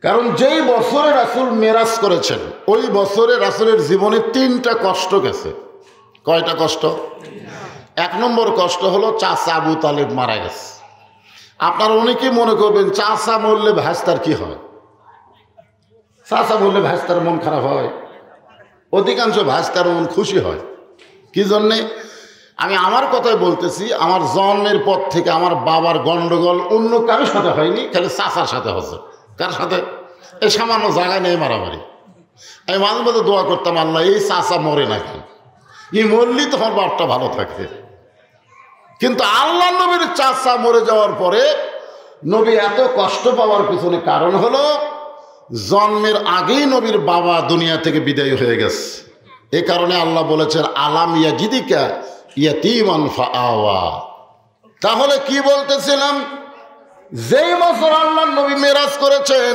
কারণ যেই বছরে রাসূল মেরাজ করেছেন ওই বছরে রাসূলের জীবনে 3টা কষ্ট গেছে। কয়টা কষ্ট? 1 নম্বর কষ্ট হলো চাচা আবু তালেব মারা গেছে। আপনারা অনেকেই মনে করবেন চাচা মরলে ভাস্তার কি হয়? চাচা মরলে ভাস্তার মন খারাপ হয়? অধিকাংশ ভাস্তার মন খুশি হয়। কি জন্যে? আমি আমার কথাই বলতেছি, আমার জন্মের পর থেকে আমার বাবার গন্ডগোল অন্য কারোর সাথে হয়নি, খালি চাচার সাথে হচ্ছে। কার সাথে? এই সামান্য জায়গায় নেই মারামারি। আমি মাঝে মাঝে দোয়া করতাম, আল্লাহ এই চাচা মরে নাকি, এই মরলি তোমার বাপটা ভালো থাকে। কিন্তু আল্লাহ নবীর চাচা মরে যাওয়ার পরে নবী এত কষ্ট পাওয়ার পিছনে কারণ হলো জন্মের আগেই নবীর বাবা দুনিয়া থেকে বিদায় হয়ে গেছে। এ কারণে আল্লাহ বলেছেন আলাম ইয়াজিদিকা ইয়াতীমান ফাআওয়া। তাহলে কি বলতেছিলাম? যেই বছর আল্লাহ নবী মেরাজ করেছেন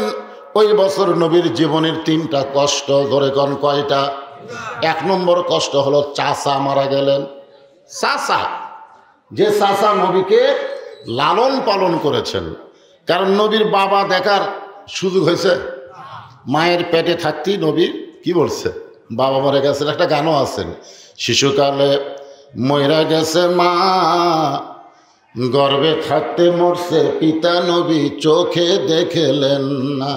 ওই বছর নবীর জীবনের 3টা কষ্ট। ধরে কোন কয়টা? 1 নম্বর কষ্ট হলো চাচা মারা গেলেন। চাচা, যে চাচা নবীকে লালন পালন করেছেন, কারণ নবীর বাবা দেখার সুযোগ হয়েছে। মায়ের পেটে থাকতেই নবী কি বলছে? বাবা মরে গেছেন। একটা গানও আছেন, শিশুকালে মইরা গেছে মা, গর্ভে থাকতে মরছে পিতা, নবী চোখে দেখলেন না।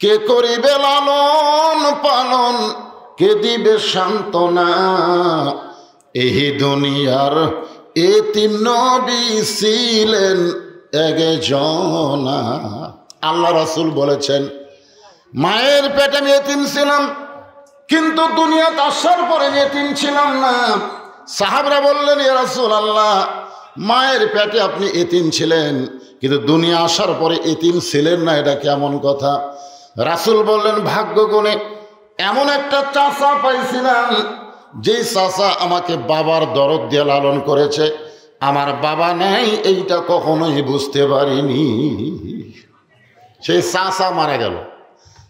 কে করিবে লালন পালন, কে দিবে সান্ত্বনা, এই দুনিয়ার এতিম নবী ছিলেন একজনা। আল্লাহ রাসূল বলেছেন মায়ের পেটে আমি এতিম ছিলাম, কিন্তু দুনিয়াতে আসার পরে এতিম ছিলাম না। সাহাবরা বললেন ইয়া রাসূলুল্লাহ, মায়ের পেটে আপনি এতিম ছিলেন কিন্তু দুনিয়া আসার পরে এতিম ছিলেন না, এটা কেমন কথা? রাসূল বললেন ভাগ্য গুণে এমন একটা চাচা পাইছিলাম, যেই চাচা আমাকে বাবার দরদ দিয়ে লালন করেছে। আমার বাবা নাই এইটা কখনোই বুঝতে পারিনি। সেই চাচা মারা গেল।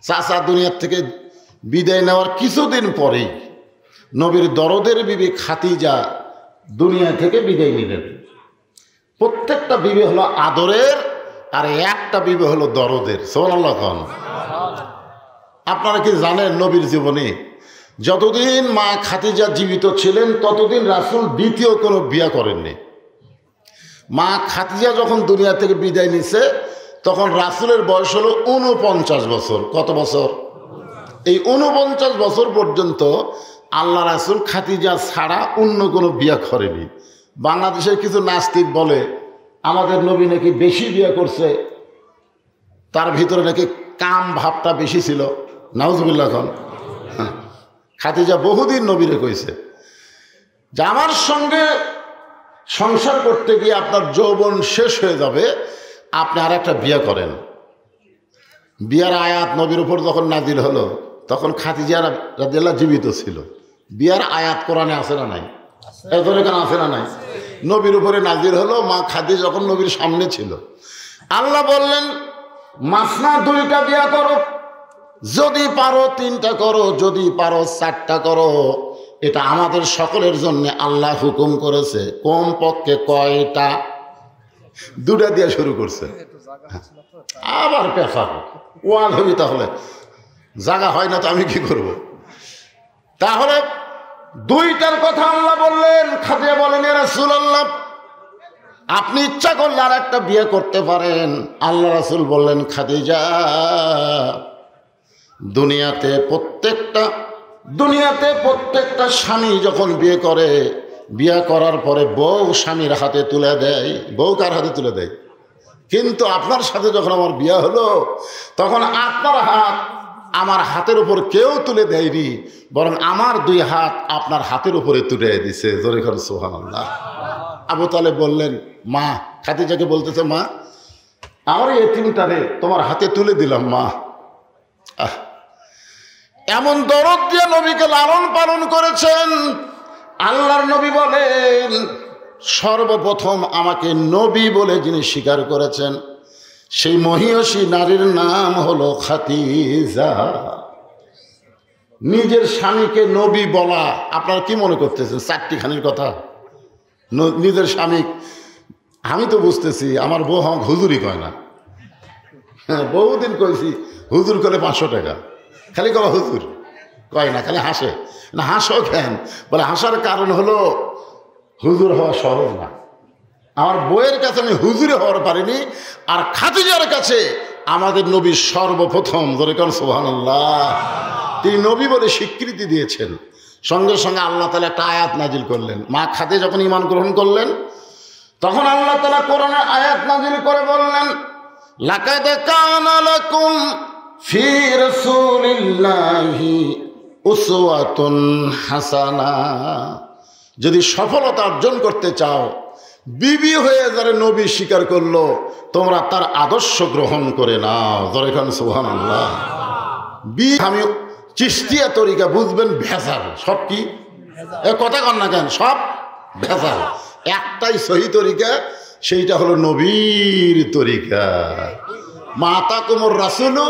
চাচা দুনিয়ার থেকে বিদায় নেওয়ার কিছুদিন পরেই নবীর দরদের বিবি খাদিজা দুনিয়া থেকে বিদায় নিলেন। প্রত্যেকটা বিবি হলো আদরের আর একটা বিবি হলো দরদের। সুবহানাল্লাহ। আপনারা কি জানেন নবীর জীবনে যতদিন মা খাদিজা জীবিত ছিলেন ততদিন রাসূল দ্বিতীয় কোনো বিয়ে করেননি। মা খাদিজা যখন দুনিয়া থেকে বিদায় নিছে তখন রাসূলের বয়স হলো 49 বছর। কত বছর? এই 49 বছর পর্যন্ত আল্লাহ রাসূল খাদিজা ছাড়া অন্য কোনো বিয়ে করেনি। বাংলাদেশের কিছু নাস্তিক বলে আমাদের নবী নাকি বেশি বিয়ে করছে, তার ভিতরে নাকি কাম ভাবটা বেশি ছিল। নাউজুবিল্লাহ। খাদিজা বহুদিন নবীরে কইছে যে আমার সঙ্গে সংসার করতে গিয়ে আপনার যৌবন শেষ হয়ে যাবে, আপনি আর একটা বিয়ে করেন। বিয়ার আয়াত নবীর উপর যখন নাজিল হলো তখন খাদিজা রাদিয়াল্লাহু জীবিত ছিল। বিয়ার আয়াত কোরআনে আছে না নাই? এখানে আছে না নাই? নবীর উপরে নাজিল হলো, মা খাদিজা যখন নবীর সামনে ছিল। আল্লাহ বললেন মাসনা 2টা বিয়া করো, যদি পারো 3টা করো, যদি পারো 4টা করো। এটা আমাদের সকলের জন্য আল্লাহ হুকুম করেছে। কম পক্ষে কয়টা? 2টা দিয়ে শুরু করছে। আবার পেশা ওয়াল হবি, তাহলে জায়গা হয় না তো আমি কি করব? তাহলে 2টার কথা আল্লাহ বললেন। খাদিজা বলেন ইয়া রাসূলুল্লাহ, আপনি ইচ্ছা করলে আর একটা বিয়ে করতে পারেন। আল্লাহ রাসূল বললেন খাদিজা, দুনিয়াতে প্রত্যেকটা স্বামী যখন বিয়ে করে, বিয়ে করার পরে বউ স্বামীর হাতে তুলে দেয়। বউ কার হাতে তুলে দেয়? কিন্তু আপনার সাথে যখন আমার বিয়ে হলো তখন আপনার হাত আমার হাতের উপর কেউ তুলে দেয়নি, বরং আমার 2 হাত আপনার হাতের উপরে তুলে দিছে। জোরে করে সুবহানাল্লাহ। আবু তালেব বললেন, মা খাদিজাকে বলতেছে, মা আমার এতিমটারে তোমার হাতে তুলে দিলাম মা। এমন দরদ দিয়ে নবীকে লালন পালন করেছেন। আল্লাহর নবী বলেন সর্বপ্রথম আমাকে নবী বলে যিনি স্বীকার করেছেন সেই মহিয়সী নারীর নাম হলো খাদিজা। নিজের স্বামীকে নবী বলা, আপনারা কি মনে করতেছেন? 4টিখানির কথা। নিজের স্বামী, আমি তো বুঝতেছি আমার বউ আমাকে হুজুরি কয় না, হ্যাঁ, বহুদিন কইছি হুজুর করে 500 টাকা, খালি কবা হুজুর, কয় না, খালি হাসে। না হাসো কেন? বলে হাসার কারণ হলো হুজুর হওয়া সহজ না। আমার বইয়ের কাছে আমি হুজুরে হওয়ার পারিনি, আর খাদিজার কাছে আমাদের নবী সর্বপ্রথম, ধরে কারণ সুবহানাল্লাহ, তিনি নবী বলে স্বীকৃতি দিয়েছেন। সঙ্গে সঙ্গে আল্লাহ তাআলা একটা আয়াত নাজিল করলেন। মা খাদিজা যখন ঈমান গ্রহণ করলেন, তখন আল্লাহ তাআলা কোরআনের আয়াত নাজিল করে বললেন, লাকাদ কানা লাকুম ফি রাসূলিল্লাহি উসওয়াতুন হাসানা। যদি সফলতা অর্জন করতে চাও, বিবি হয়ে যারা নবী স্বীকার করলো, তোমরা তার আদর্শ গ্রহণ করে নাও। যেখানে সুবহানাল্লাহ। আমি চিশতিয়া তরিকা বুঝবেন ভেজাল, সব কি কথা কন না কেন, সব ভেজাল। একটাই সহি তরিকা, সেইটা হলো নবীর তরিকা। মা আতাকুমুর রাসূলু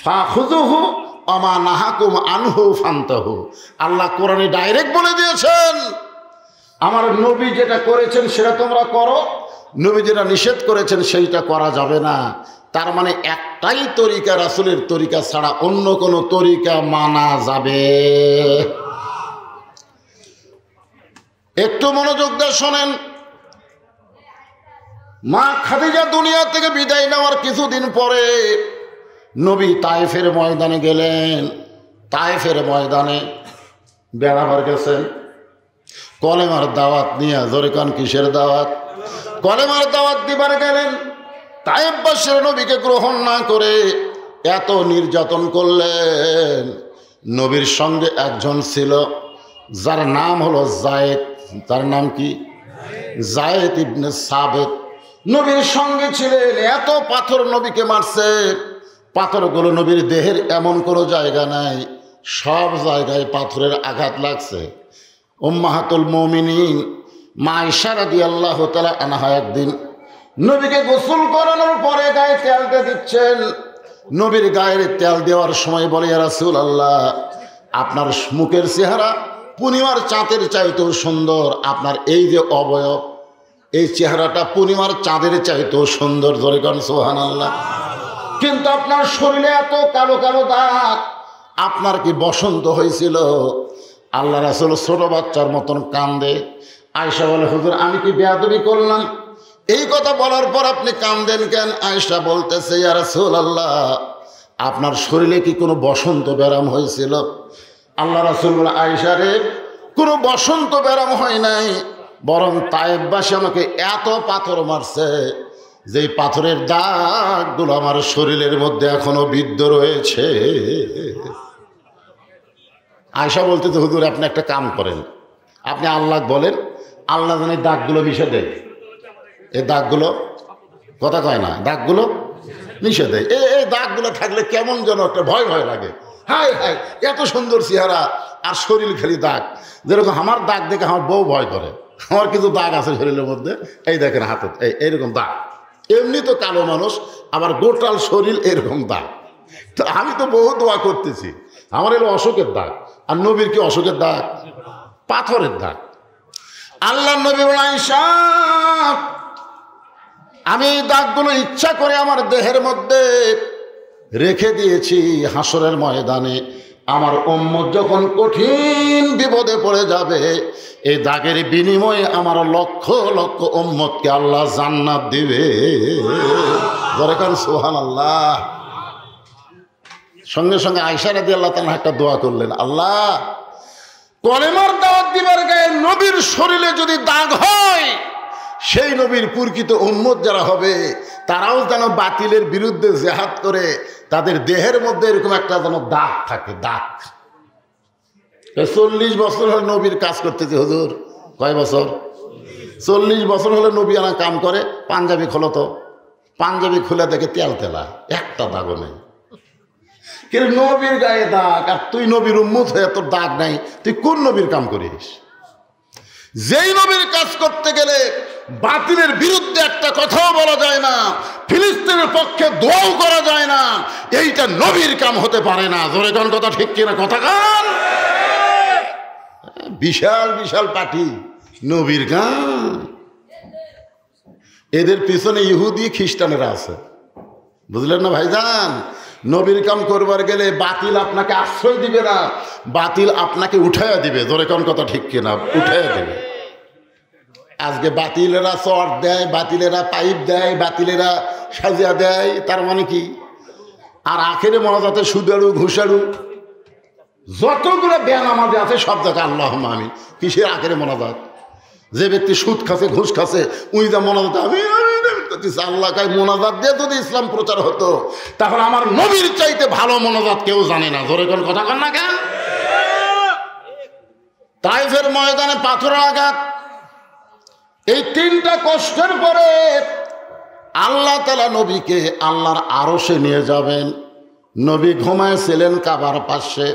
ফাখুযুহু ওয়া মা নাহাকুম আনহু ফান্তাহু। আল্লাহ কোরআনে ডাইরেক্ট বলে দিয়েছেন, আমার নবী যেটা করেছেন সেটা তোমরা করো, নবী যেটা নিষেধ করেছেন সেইটা করা যাবে না। তার মানে একটাই তরিকা, রাসূলের তরিকা ছাড়া অন্য কোনো তরিকা মানা যাবে। একটু মনোযোগ দিয়ে শোনেন। মা খাদিজা দুনিয়া থেকে বিদায় নেওয়ার কিছুদিন পরে নবী তায়েফের ময়দানে গেলেন। তায়েফের ময়দানে বেড়াবার গেছেন কলেমার দাওয়াত নিয়ে। জোরেকান কিসের দাওয়াত? কলেমার দাওয়াত দিবার গেলেন। তায়েফবাসীর নবীকে গ্রহণ না করে এত নির্যাতন করলেন। নবীর সঙ্গে একজন ছিল যার নাম হলো যায়েদ। তার নাম কি? যায়েদ ইবনে সাবিত নবীর সঙ্গে ছিলেন। এত পাথর নবীকে মারছে, পাথরগুলো নবীর দেহের এমন কোনো জায়গা নাই, সব জায়গায় পাথরের আঘাত লাগছে। উম্মাহাতুল মুমিনিন মা আয়েশা রাদিয়াল্লাহু তাআলা আনহা একদিন নবীকে গোসল করানোর পরে গায়ে তেল দিয়ে দিচ্ছেন। নবীর গায়ের তেল দেওয়ার সময় বলে, ইয়া রাসূলুল্লাহ, আপনার মুখের চেহারা পূর্ণিমার চাঁদের চাইতেও সুন্দর। আপনার এই যে অবয়ব, এই চেহারাটা পূর্ণিমার চাঁদের চাইতেও সুন্দর। ধরে গান সুবহানাল্লাহ। কিন্তু আপনার শরীরে এত কালো কালো দাগ, আপনার কি বসন্ত হয়েছিল? আল্লাহ রাসূল ছোট বাচ্চার মতন কান্দে। আয়েশা বলে, হুজুর আমি কি বেয়াদবি করলাম? এই কথা বলার পর আপনি কান্দেন কেন? আয়েশা বলতেছে, ইয়া রাসূলুল্লাহ, আপনার শরীরে কি কোনো বসন্ত ব্যারাম হয়েছিল? আল্লাহ রাসূল বলে, আয়েশা রে, কোনো বসন্ত ব্যারাম হয় নাই, বরং তায়েফবাসী আমাকে এত পাথর মারছে, যেই পাথরের দাগগুলো আমার শরীরের মধ্যে এখনো বিদ্ধ রয়েছে। আয়েশা বলতেছে, হুজুর আপনি একটা কাম করেন, আপনি আল্লাহ বলেন, আল্লাহ যেন এই দাগগুলো মিশে দেয়। এই দাগগুলো, কথা কয় না, দাগগুলো মিশে দেয়। এই দাগগুলো থাকলে কেমন যেন একটা ভয় ভয় লাগে। হায় হায়, এত সুন্দর চেহারা আর শরীর খালি দাগ। যেরকম আমার দাগ দেখে আমার বউ ভয় করে। আমার কিছু দাগ আছে শরীরের মধ্যে, এই দেখেন হাতে এইরকম দাগ। এমনি তো কালো মানুষ, আবার গোটাল শরীর এরকম দাগ। তো আমি তো বহু দোয়া করতেছি, আমার এলো অসুখের দাগ। আর নবীর কি অসুখের দাগ? পাথরের দাগ। আল্লাহ নবী বলেন, আয়েশা, আমি এই দাগগুলো ইচ্ছা করে আমার দেহের মধ্যে রেখে দিয়েছি। হাসরের ময়দানে আমার উম্মত যখন কঠিন বিপদে পড়ে যাবে, এই দাগের বিনিময়ে আমার লক্ষ লক্ষ উম্মতকে আল্লাহ জান্নাত দিবে। বলেন সুবহানাল্লাহ। সঙ্গে সঙ্গে আয়েশা রাদিয়াল্লাহু তাআলা একটা দোয়া করলেন, আল্লাহ, কলেমার দাওয়াত দিবার গায়ে নবীর শরীরে যদি দাগ হয়, সেই নবীর প্রকৃত উম্মত যারা হবে তারাও যেন বাতিলের বিরুদ্ধে জিহাদ করে তাদের দেহের মধ্যে এরকম একটা যেন দাগ থাকে। দাগ 40 বছর হলে নবীর কাজ করতেছে। হুজুর কয় বছর? 40 বছর হলে নবী আনা কাম করে। পাঞ্জাবি খোলো তো, পাঞ্জাবি খুলে দেখে তেল তেলা, একটা দাগও নেই। কিন্তু নবীর গায়ে দাগ, আর তুই নবীর উম্মত হয়ে তোর দাগ নাই, তুই কোন নবীর কাম করিস? যেই নবীর কাজ করতে গেলে বাতিলের বিরুদ্ধে একটা কথাও বলা যায় না, ফিলিস্তিনের পক্ষে দোয়াও করা যায় না, এইটা নবীর কাম হতে পারে না। জোরে কোন কথা ঠিক কিনা? কথা কান। বিশাল বিশাল পার্টি, নবীর কাম। এদের পিছনে ইহুদি খ্রিস্টানেরা আছে, বুঝলেন না ভাইজান? নবীর কাম করবার গেলে বাতিল আপনাকে আশ্রয় দিবে না, বাতিল আপনাকে উঠাইয়া দিবে। জোরে কোন কথা ঠিক কিনা? উঠাইয়া দিবে। আজকে বাতিলেরা চট দেয়, বাতিলেরা পাইপ দেয়, বাতিলেরা সাজিয়া দেয়, তার মানে কি? আর আখেরে মোনাজাতে সুদারু ঘুষারু যতগুলো ব্যায়াম আমাদের আছে সব জায়গায় আল্লাহ আমি কিসের আখেরে মোনাজাত? যে ব্যক্তি সুদ খাচ্ছে, ঘুষ খাচ্ছে, উই যা মোনাজাত আমি আল্লাহ কাই মোনাজাত দিয়ে যদি ইসলাম প্রচার হতো, তাহলে আমার নবীর চাইতে ভালো মোনাজাত কেউ জানে না। ধরে কোন কথা কন না কেন? তাইফের ময়দানে পাথরের আঘাত, এই তিনটা কষ্টের পরে আল্লাহ তাআলা নবীকে আল্লাহর আরশে নিয়ে যাবেন। নবী ঘুমাইছিলেন কাবার পাশে,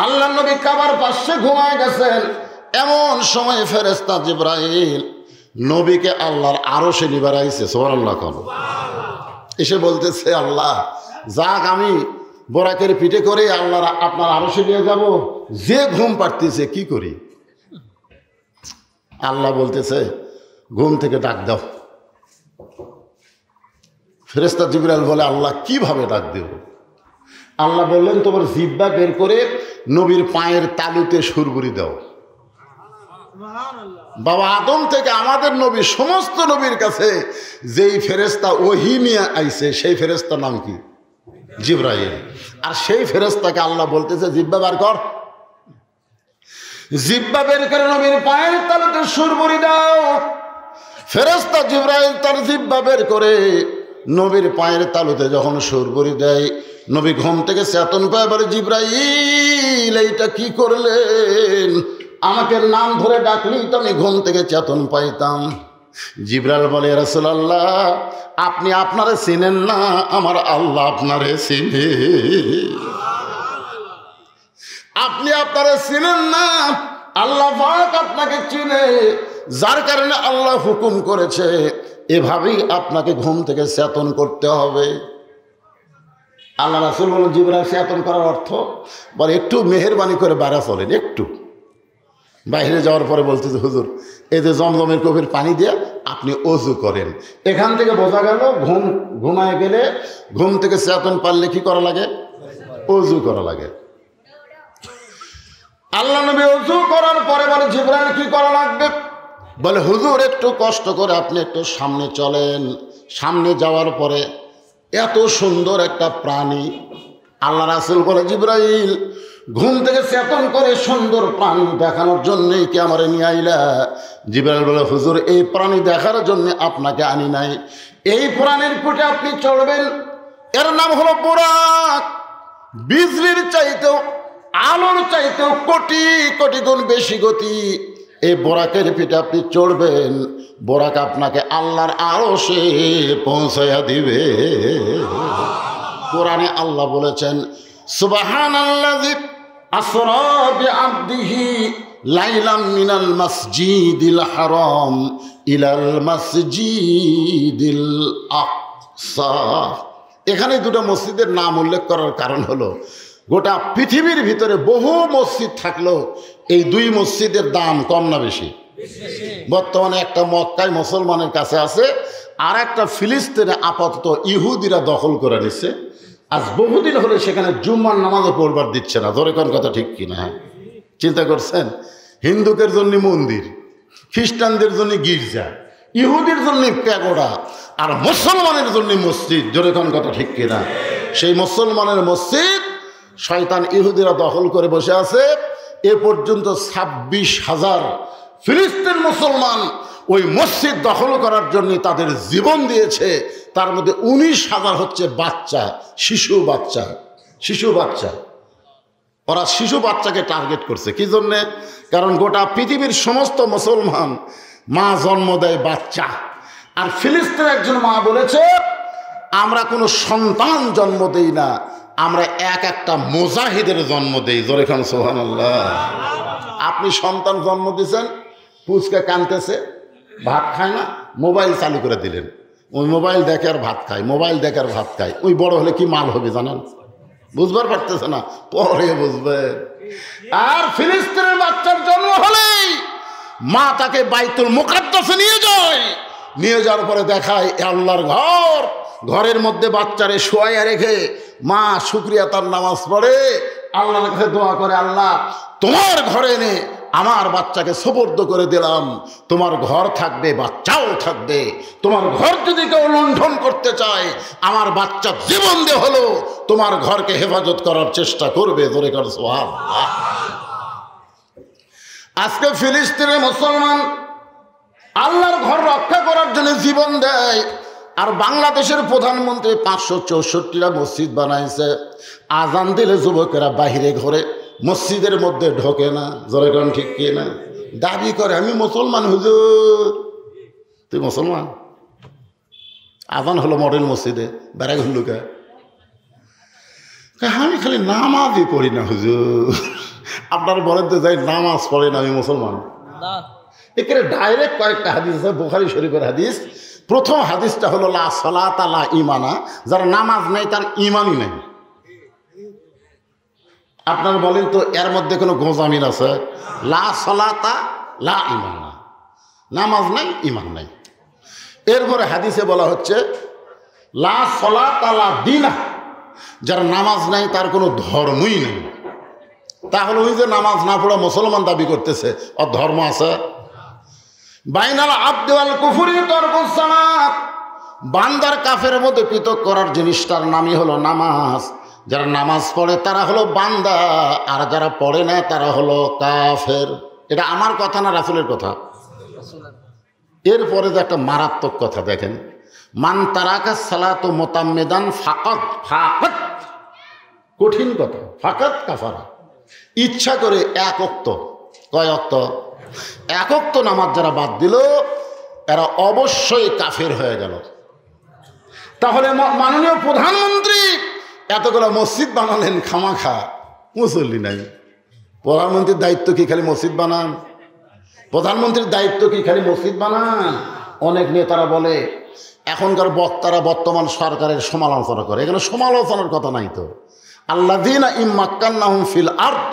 আল্লাহ নবী কাবার পাশে ঘুমায় গেছেন। এমন সময় ফেরেশতা জিবরাইল নবীকে আল্লাহর আরশে নিবার আইছে। সুবহানাল্লাহ। এসে বলতেছে, আল্লাহ যাক, আমি বোরাকের পিঠে করে আল্লাহর আপনার আরশে নিয়ে যাব, যে ঘুম পাড়তেছে কি করি? আল্লাহ বলতেছে, ঘুম থেকে ডাক দাও। ফেরেশতা জিবরাইল বলে, আল্লাহ কিভাবে ডাক দেব? আল্লাহ বললেন, তোমার জিহ্বা বের করে নবীর পায়ের তালুতে সুরবুরি দাও। বাবা আদম থেকে আমাদের নবী, সমস্ত নবীর কাছে যেই ফেরেশতা ওহী নিয়ে আইছে, সেই ফেরেশতার নাম কি? জিবরাইল। আর সেই ফেরেশতাকে আল্লাহ বলতেছে, জিহ্বা বের কর। জিহ্বা বের করে নবীর পায়ের তালুতে সুরবুরি দাও। ফেরেশতা জিবরাইল তার জিহ্বা বের করে নবীর পায়ের তালুতে যখন সুরবুরি দেয়, নবী ঘুম থেকে চেতন পায়, বলে, জিবরাইল এইটা কি করলেন? আমাকে নাম ধরে ডাকলেই তো আমি ঘুম থেকে চেতন পাইতাম। জিবরাইল বলে, রাসূলুল্লাহ, আপনি আপনারে চিনেন না, আমার আল্লাহ আপনারে চিনে। আপনি আপনারে চিনেন না, আল্লাহ পাক আপনাকে চিনে, যার কারণে আল্লাহ হুকুম করেছে এভাবেই আপনাকে ঘুম থেকে চেতন করতে হবে। আল্লাহ রাসূল বলেন, জিবরাইল চেতন করার অর্থ? বলে, একটু মেহেরবানি করে বাইরে চলেন। একটু বাইরে যাওয়ার পরে বলতেছে, হুজুর এই যে জমজমের কবির পানি দিয়ে আপনি অজু করেন। এখান থেকে বোঝা গেল ঘুমায় গেলে ঘুম থেকে চেতন পারলে কি করা লাগে? অজু করা লাগে। আল্লাহ নবী অজু করার পরে বলে, জিবরাইল কি করা লাগবে? বলে, হুজুর একটু কষ্ট করে আপনি একটু সামনে চলেন। সামনে যাওয়ার পরে এত সুন্দর একটা প্রাণী, আল্লাহ রাসূল বলে, জিবরাইল ঘুম থেকে চেতন করে সুন্দর প্রাণী দেখানোর জন্যই কি আমারে নিয়ে আইলা? জিবরাইল বলে, হুজুর এই প্রাণী দেখার জন্য আপনাকে আনি নাই, এই প্রাণীর পিঠে আপনি চড়বেন, এর নাম হলো বুরাক। বিজলির চাইতেও, আলোর চাইতেও কোটি কোটি গুণ বেশি গতি। এই বোরাকের পিঠে আপনি চড়বেন, বোরাক আপনাকে আল্লাহর আরশে পৌঁছাইয়া দিবে। কোরআনে আল্লাহ বলেছেন, সুবহানাল্লাযী আসরা বিআবদিহি লাইলাম মিনাল মাসজিদিল হারাম ইলাল মাসজিদিল আকসা। এখানে দুটো মসজিদের নাম উল্লেখ করার কারণ হলো, গোটা পৃথিবীর ভিতরে বহু মসজিদ থাকলেও এই দুই মসজিদের দাম কম না বেশি? বর্তমানে একটা মক্কায় মুসলমানের কাছে আছে, আর একটা ফিলিস্তিনে আপাতত ইহুদিরা দখল করে নিচ্ছে। আজ বহুদিন হলে সেখানে জুম্মার নামাজও পড়বার দিচ্ছে না। ধরে কোন কথা ঠিক কিনা? চিন্তা করছেন? হিন্দুদের জন্য মন্দির, খ্রিস্টানদের জন্য গির্জা, ইহুদির জন্য প্যাগোডা, আর মুসলমানের জন্য মসজিদ। জোরে কোন কথা ঠিক কিনা? সেই মুসলমানের মসজিদ শয়তান ইহুদিরা দখল করে বসে আছে। এ পর্যন্ত 26,000 ফিলিস্তিন মুসলমান ওই মসজিদ দখল করার জন্য তাদের জীবন দিয়েছে। তার মধ্যে 19,000 হচ্ছে বাচ্চা, শিশু বাচ্চা। ওরা শিশু বাচ্চাকে টার্গেট করছে। কি জন্যে? কারণ গোটা পৃথিবীর সমস্ত মুসলমান মা জন্ম দেয় বাচ্চা, আর ফিলিস্তিনের একজন মা বলেছে, আমরা কোনো সন্তান জন্ম দেই না, আমরা একটা মুজাহিদের জন্ম দেই। জোরে খান সুবহানাল্লাহ। আপনি সন্তান জন্ম দিয়েছেন, পুচকে কানতেছে, ভাত খায় না, মোবাইল চালু করে দিলেন, ওই মোবাইল দেখে আর ভাত খায়, মোবাইল দেখে আর ভাত খায়। ওই বড় হলে কি মাল হবে জানেন? বুঝবার পারতেছে না, পরে বুঝবে। আর ফিলিস্তিনের বাচ্চার জন্ম হলেই মা তাকে বাইতুল মুকাদ্দাসে নিয়ে যায়, নিয়ে যাওয়ার পরে দেখায় আল্লাহর ঘর, ঘরের মধ্যে বাচ্চারে শোয়াইয়া রেখে মা শুকরিয়া তার নামাজ পড়ে, আল্লাহর কাছে দোয়া করে, আল্লাহ তোমার ঘরে এনে আমার বাচ্চাকে সুপর্দ করে দিলাম, তোমার ঘর থাকবে, বাচ্চাও থাকবে, তোমার ঘর যদি কেউ লুণ্ঠন করতে চায় আমার বাচ্চা জীবন দিয়ে হলো তোমার ঘরকে হেফাজত করার চেষ্টা করবে। জোরে কর সুবহানাল্লাহ। আজকে ফিলিস্তিনের মুসলমান আল্লাহর ঘর রক্ষা করার জন্য জীবন দেয়, আর বাংলাদেশের প্রধানমন্ত্রী 564টা মসজিদ বানাইছে, আজান দিলে যুবকেরা বাহিরে ঘরে মসজিদের মধ্যে ঢোকে না। জোরে কোন ঠিক কি না? দাবি করে আমি মুসলমান। হুজুর তুই মুসলমান? আজান হলো মডেল মসজিদে, বেড়া ঘুরলুকা আমি খালি নামাজই পড়ি না হুজুর। আপনার বলেন তো যাই নামাজ পড়ে না আমি মুসলমান? এখানে ডাইরেক্ট কয়েকটা হাদিস আছে, বুখারী শরীফের হাদিস। প্রথম হাদিসটা হলো লা সালাতা লা ঈমানা, যার নামাজ নেই তার ঈমানই নেই। আপনার বলেন তো এর মধ্যে কোনো গোঁজামিল আছে? লা সালাতা লা ঈমানা, নামাজ নাই ঈমান নাই। এরপরে হাদিসে বলা হচ্ছে লা সালাতা লা দীনা, যার নামাজ নাই তার কোনো ধর্মই নেই। তাহলে ওই যে নামাজ না পড়া মুসলমান দাবি করতেছে, ওর ধর্ম আছে? বাইনাল আবদি ওয়াল কুফরি তারকুস সালাত, বান্দার কাফের মধ্যে পৃথক করার জিনিসটার নামই হলো নামাজ। যারা নামাজ পড়ে তারা হলো বান্দা, আর যারা পড়ে না তারা হলো কাফের। এটা আমার কথা না, রাসূলের কথা। এরপরে যে একটা মারাত্মক কথা দেখেন, মান তারাকা সালাতু মুতাম্মিদান ফাকাত, ফাকাত কঠিন কথা, ফাকাত কাফারা, ইচ্ছা করে এক ওয়াক্ত, কয় ওয়াক্ত? এক ওয়াক্ত নামাজ যারা বাদ দিল এরা অবশ্যই কাফের হয়ে গেল। তাহলে মাননীয় প্রধানমন্ত্রী এতগুলো মসজিদ বানালেন খামাখা, মুসল্লি নাই। প্রধানমন্ত্রীর দায়িত্ব কি খালি মসজিদ বানান? প্রধানমন্ত্রীর দায়িত্ব কি খালি মসজিদ বানান? অনেক নেতারা বলে, এখনকার বক্তারা বর্তমান সরকারের সমালোচনা করে, এখানে সমালোচনার কথা নাই তো। আল্লাযীনা ইম্মাক্কান্নাহুম ফিল আরদ,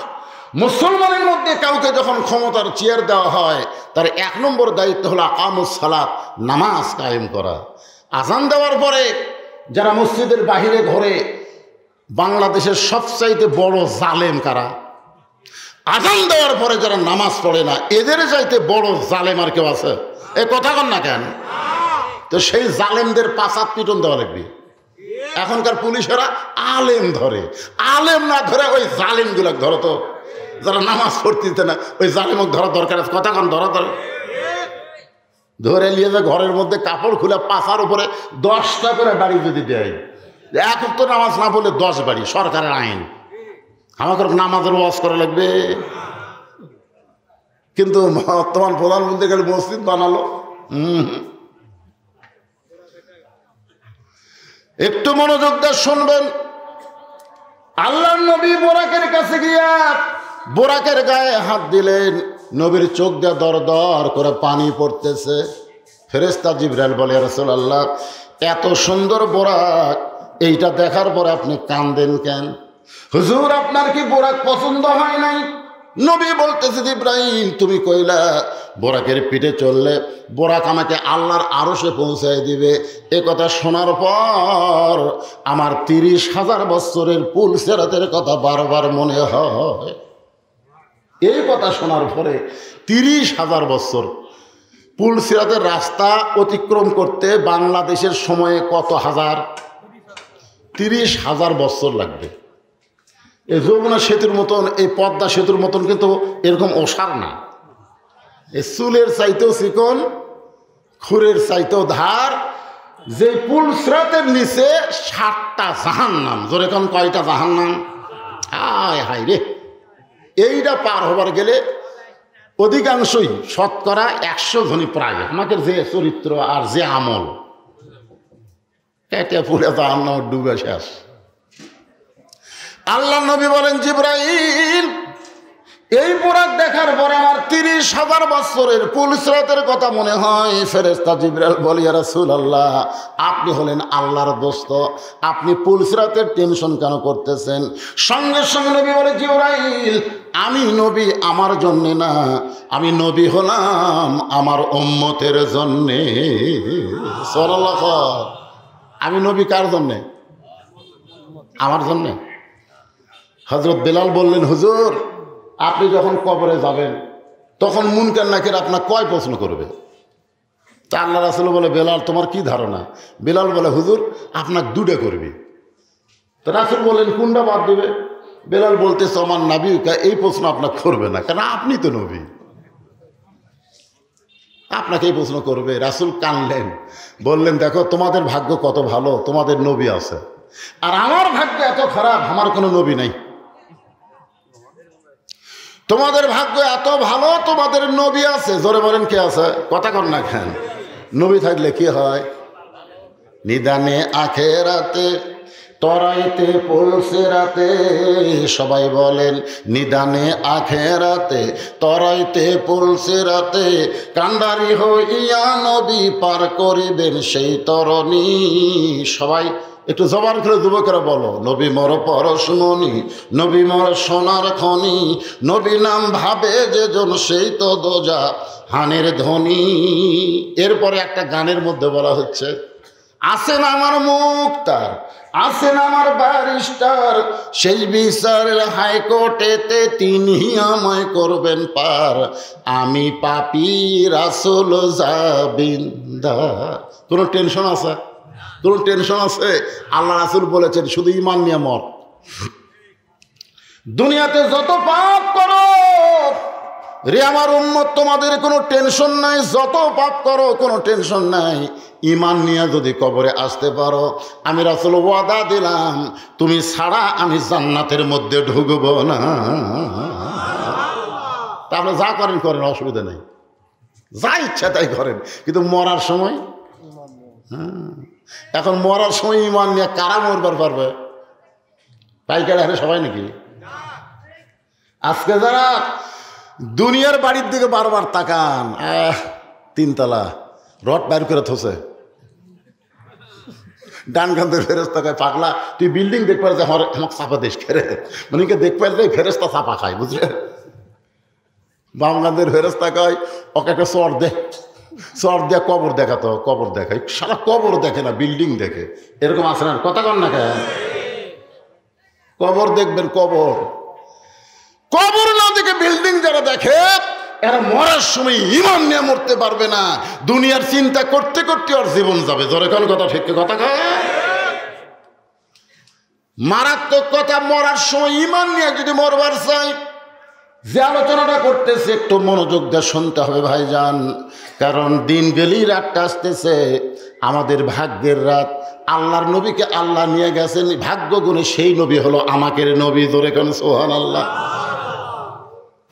মুসলমানের মধ্যে কাউকে যখন ক্ষমতার চেয়ার দেওয়া হয় তার 1 নম্বর দায়িত্ব হলো আকামুস সালাত, নামাজ কায়েম করা। আজান দেওয়ার পরে যারা মসজিদের বাহিরে ঘরে, বাংলাদেশের সবচাইতে বড় জালেম কারা? আজান দেওয়ার পরে যারা নামাজ পড়ে না, এদের চাইতে বড় জালেম আর কেউ আছে? এ কথা কন না কেন? তো সেই জালেমদের 5 হাত পিটন দেওয়া লাগবে। এখনকার পুলিশেরা আলেম ধরে, আলেম না ধরে ওই জালেমগুলো ধরো তো, যারা নামাজ পড়তে দিতে না, ওই জালেমক ধরা দরকার আছে। কথা কন, ধরা ধরে নিয়ে যে ঘরের মধ্যে কাপড় খুলে পাশার উপরে 10টা করে বাড়ি যদি দেয়, এক ওয়াক্ত নামাজ না পড়লে 10 বাড়ি, সরকারের আইন। আমাকে নামাজের ওয়াজ করা লাগবে। কিন্তু বর্তমান প্রধানমন্ত্রী গেলে মসজিদ বানালো। একটু মনোযোগ দিয়ে শুনবেন। আল্লাহর নবী বোরাকের কাছে গিয়া বোরাকের গায়ে হাত দিলেন, নবীর চোখ দিয়ে দর দর করে পানি পড়তেছে। ফেরেশতা জিবরাইল বলে, ইয়া রাসূলুল্লাহ এত সুন্দর বোরাক, এইটা দেখার পরে আপনি কাঁদেন কেন? হুজুর আপনার কি বোরাক পছন্দ হয় নাই? নবী বলতেছে, জিবরাইল তুমি কইলা বোরাকের পিঠে চললে বোরাক আমাকে আল্লাহর আরশে পৌঁছায় দিবে। এ কথা শোনার পর আমার 30,000 বছরের পুল সিরাতের কথা বারবার মনে হয়। এই কথা শোনার পরে 30,000 বছর পুল সিরাতের রাস্তা অতিক্রম করতে বাংলাদেশের সময়ে কত হাজার? 30,000 বছর লাগবে। এই যমুনা সেতুর মতন, এই পদ্মা সেতুর মতন কিন্তু এরকম ওসার না। এই চুলের চাইতেও চিকন, খুরের চাইতেও ধার। যে পুল সিরাতের নিচে 7টা জাহান্নাম। জোরে কোন কয়টা জাহান্নাম? হায় হায় রে! এইটা পার হবার গেলে অধিকাংশই শতকরা 100 জনই প্রায় আমাদের যে চরিত্র আর যে আমল কেটে পুরে জাহান্নাম ডুবে শেষ। আল্লাহ নবী বলেন, জিবরাইল এই বোরাক দেখার পরে আমার 30,000 বছরের পুলসিরাতের কথা মনে হয়। ফেরেশতা জিবরাইল বলে, ইয়া রাসূলুল্লাহ, আপনি হলেন আল্লাহর দোস্ত, আপনি পুলসিরাতের টেনশন কেন করতেছেন? সঙ্গে সঙ্গে নবী বলে, জিবরাইল, আমি নবী আমার জন্যে না, আমি নবী হলাম আমার উম্মতের জন্যে। সাল্লাল্লাহু। আমি নবী কার জন্যে? আমার জন্যে। হযরত বেলাল বললেন, হুজুর, আপনি যখন কবরে যাবেন তখন মুনকার নাকির আপনার কয় প্রশ্ন করবে? তা আল্লাহ রাসূল বলে, বেলাল তোমার কি ধারণা? বেলাল বলে, হুজুর, আপনার দুটো করবে। তো রাসূল বললেন, কোনটা বাদ দিবে? বেলাল বলতেছে, আমার নবীকে এই প্রশ্ন আপনার করবে না, কারণ আপনি তো নবী, আপনাকে এই প্রশ্ন করবে। রাসূল কানলেন, বললেন, দেখো তোমাদের ভাগ্য কত ভালো, তোমাদের নবী আছে, আর আমার ভাগ্য এত খারাপ, আমার কোনো নবী নাই। তোমাদের ভাগ্য এত ভালো, তোমাদের নবী আছে। জোরে বলেন, কে আছে? কথা কর না কেন? নবী থাকলে কি হয়? নিদানে আখেরাতে তরাইতে পুলসিরাতে, সবাই বলেন, নিদানে আখেরাতে তরাইতে পুলসিরাতে, কান্ডারি হইয়া নবী পার করিবেন সেই তরণী। সবাই একটু জবান করে যুবকেরা বলো, নবী মোর পরশমণি, নবী মোর সোনার খনি, নবী নাম ভাবে যেজন সেই তো দোজা হানের ধ্বনি। এরপরে একটা গানের মধ্যে বলা হচ্ছে, আসেন আমার মুক্তার, আসেন আমার ব্যারিস্টার, সেই বিচারের হাইকোর্টেতে তিনি আমায় করবেন পার, আমি পাপী রাসূল জাবিন্দার। কোনো টেনশন আছে? কোনো টেনশন আছে? আল্লাহ রাসূল বলেছেন, শুধু ঈমান নিয়ে মর। দুনিয়াতে যত পাপ করো রে আমার উম্মত, তোমাদের কোনো টেনশন নাই, যত পাপ করো কোনো টেনশন নাই, ঈমান নিয়ে যদি কবরে আসতে পারো, আমি রাসূল ওয়াদা দিলাম, তুমি ছাড়া আমি জান্নাতের মধ্যে ঢুকবো না। তাহলে যা করেন করেন, অসুবিধা নেই, যা ইচ্ছা তাই করেন, কিন্তু মরার সময়, এখন মরার সময় ঈমান নিয়ে কারা মরবার পারবে? পাইকারি হারে সবাই নাকি? আজকে যারা দুনিয়ার বাড়ির দিকে বারবার তাকান, 3 তলা রড বাইর করে থসে, ডান কান্দের ফেরেস্তা কয়, পাগলা তুই বিল্ডিং দেখতে পারে আমার আমাকে চাপা দেশ খেরে, মানে দেখতে পারে ফেরেস্তা চাপা খায়, বুঝলে? বাম কান্দের ফেরেস্তা কয়, ওকে একটা চর দে, চর দিয়ে কবর দেখাতো, কবর দেখায়, সারা কবর দেখে না, বিল্ডিং দেখে। এরকম আছে না? কথা কন না কেন? কবর দেখবেন, কবর, কবর না দেখে বিল্ডিং যারা দেখে, এরা মরার সময় ঈমান নিয়ে মরতে পারবে না, দুনিয়ার চিন্তা করতে করতে ওর জীবন যাবে। জোরে কোন কথা, ঠিক কথা কয়? মারাত্মক কথা, মরার সময় ঈমান নিয়ে যদি মরবার চাই, যে আলোচনাটা করতেছে একটু মনোযোগ দিয়ে শুনতে হবে ভাইজান, কারণ দিন গেলেই রাতটা আসতেছে, আমাদের ভাগ্যের রাত। আল্লাহর নবীকে আল্লাহ নিয়ে গেছেন, ভাগ্য গুণে সেই নবী হলো আমাদের নবী। ধরে কেন সুবহানাল্লাহ।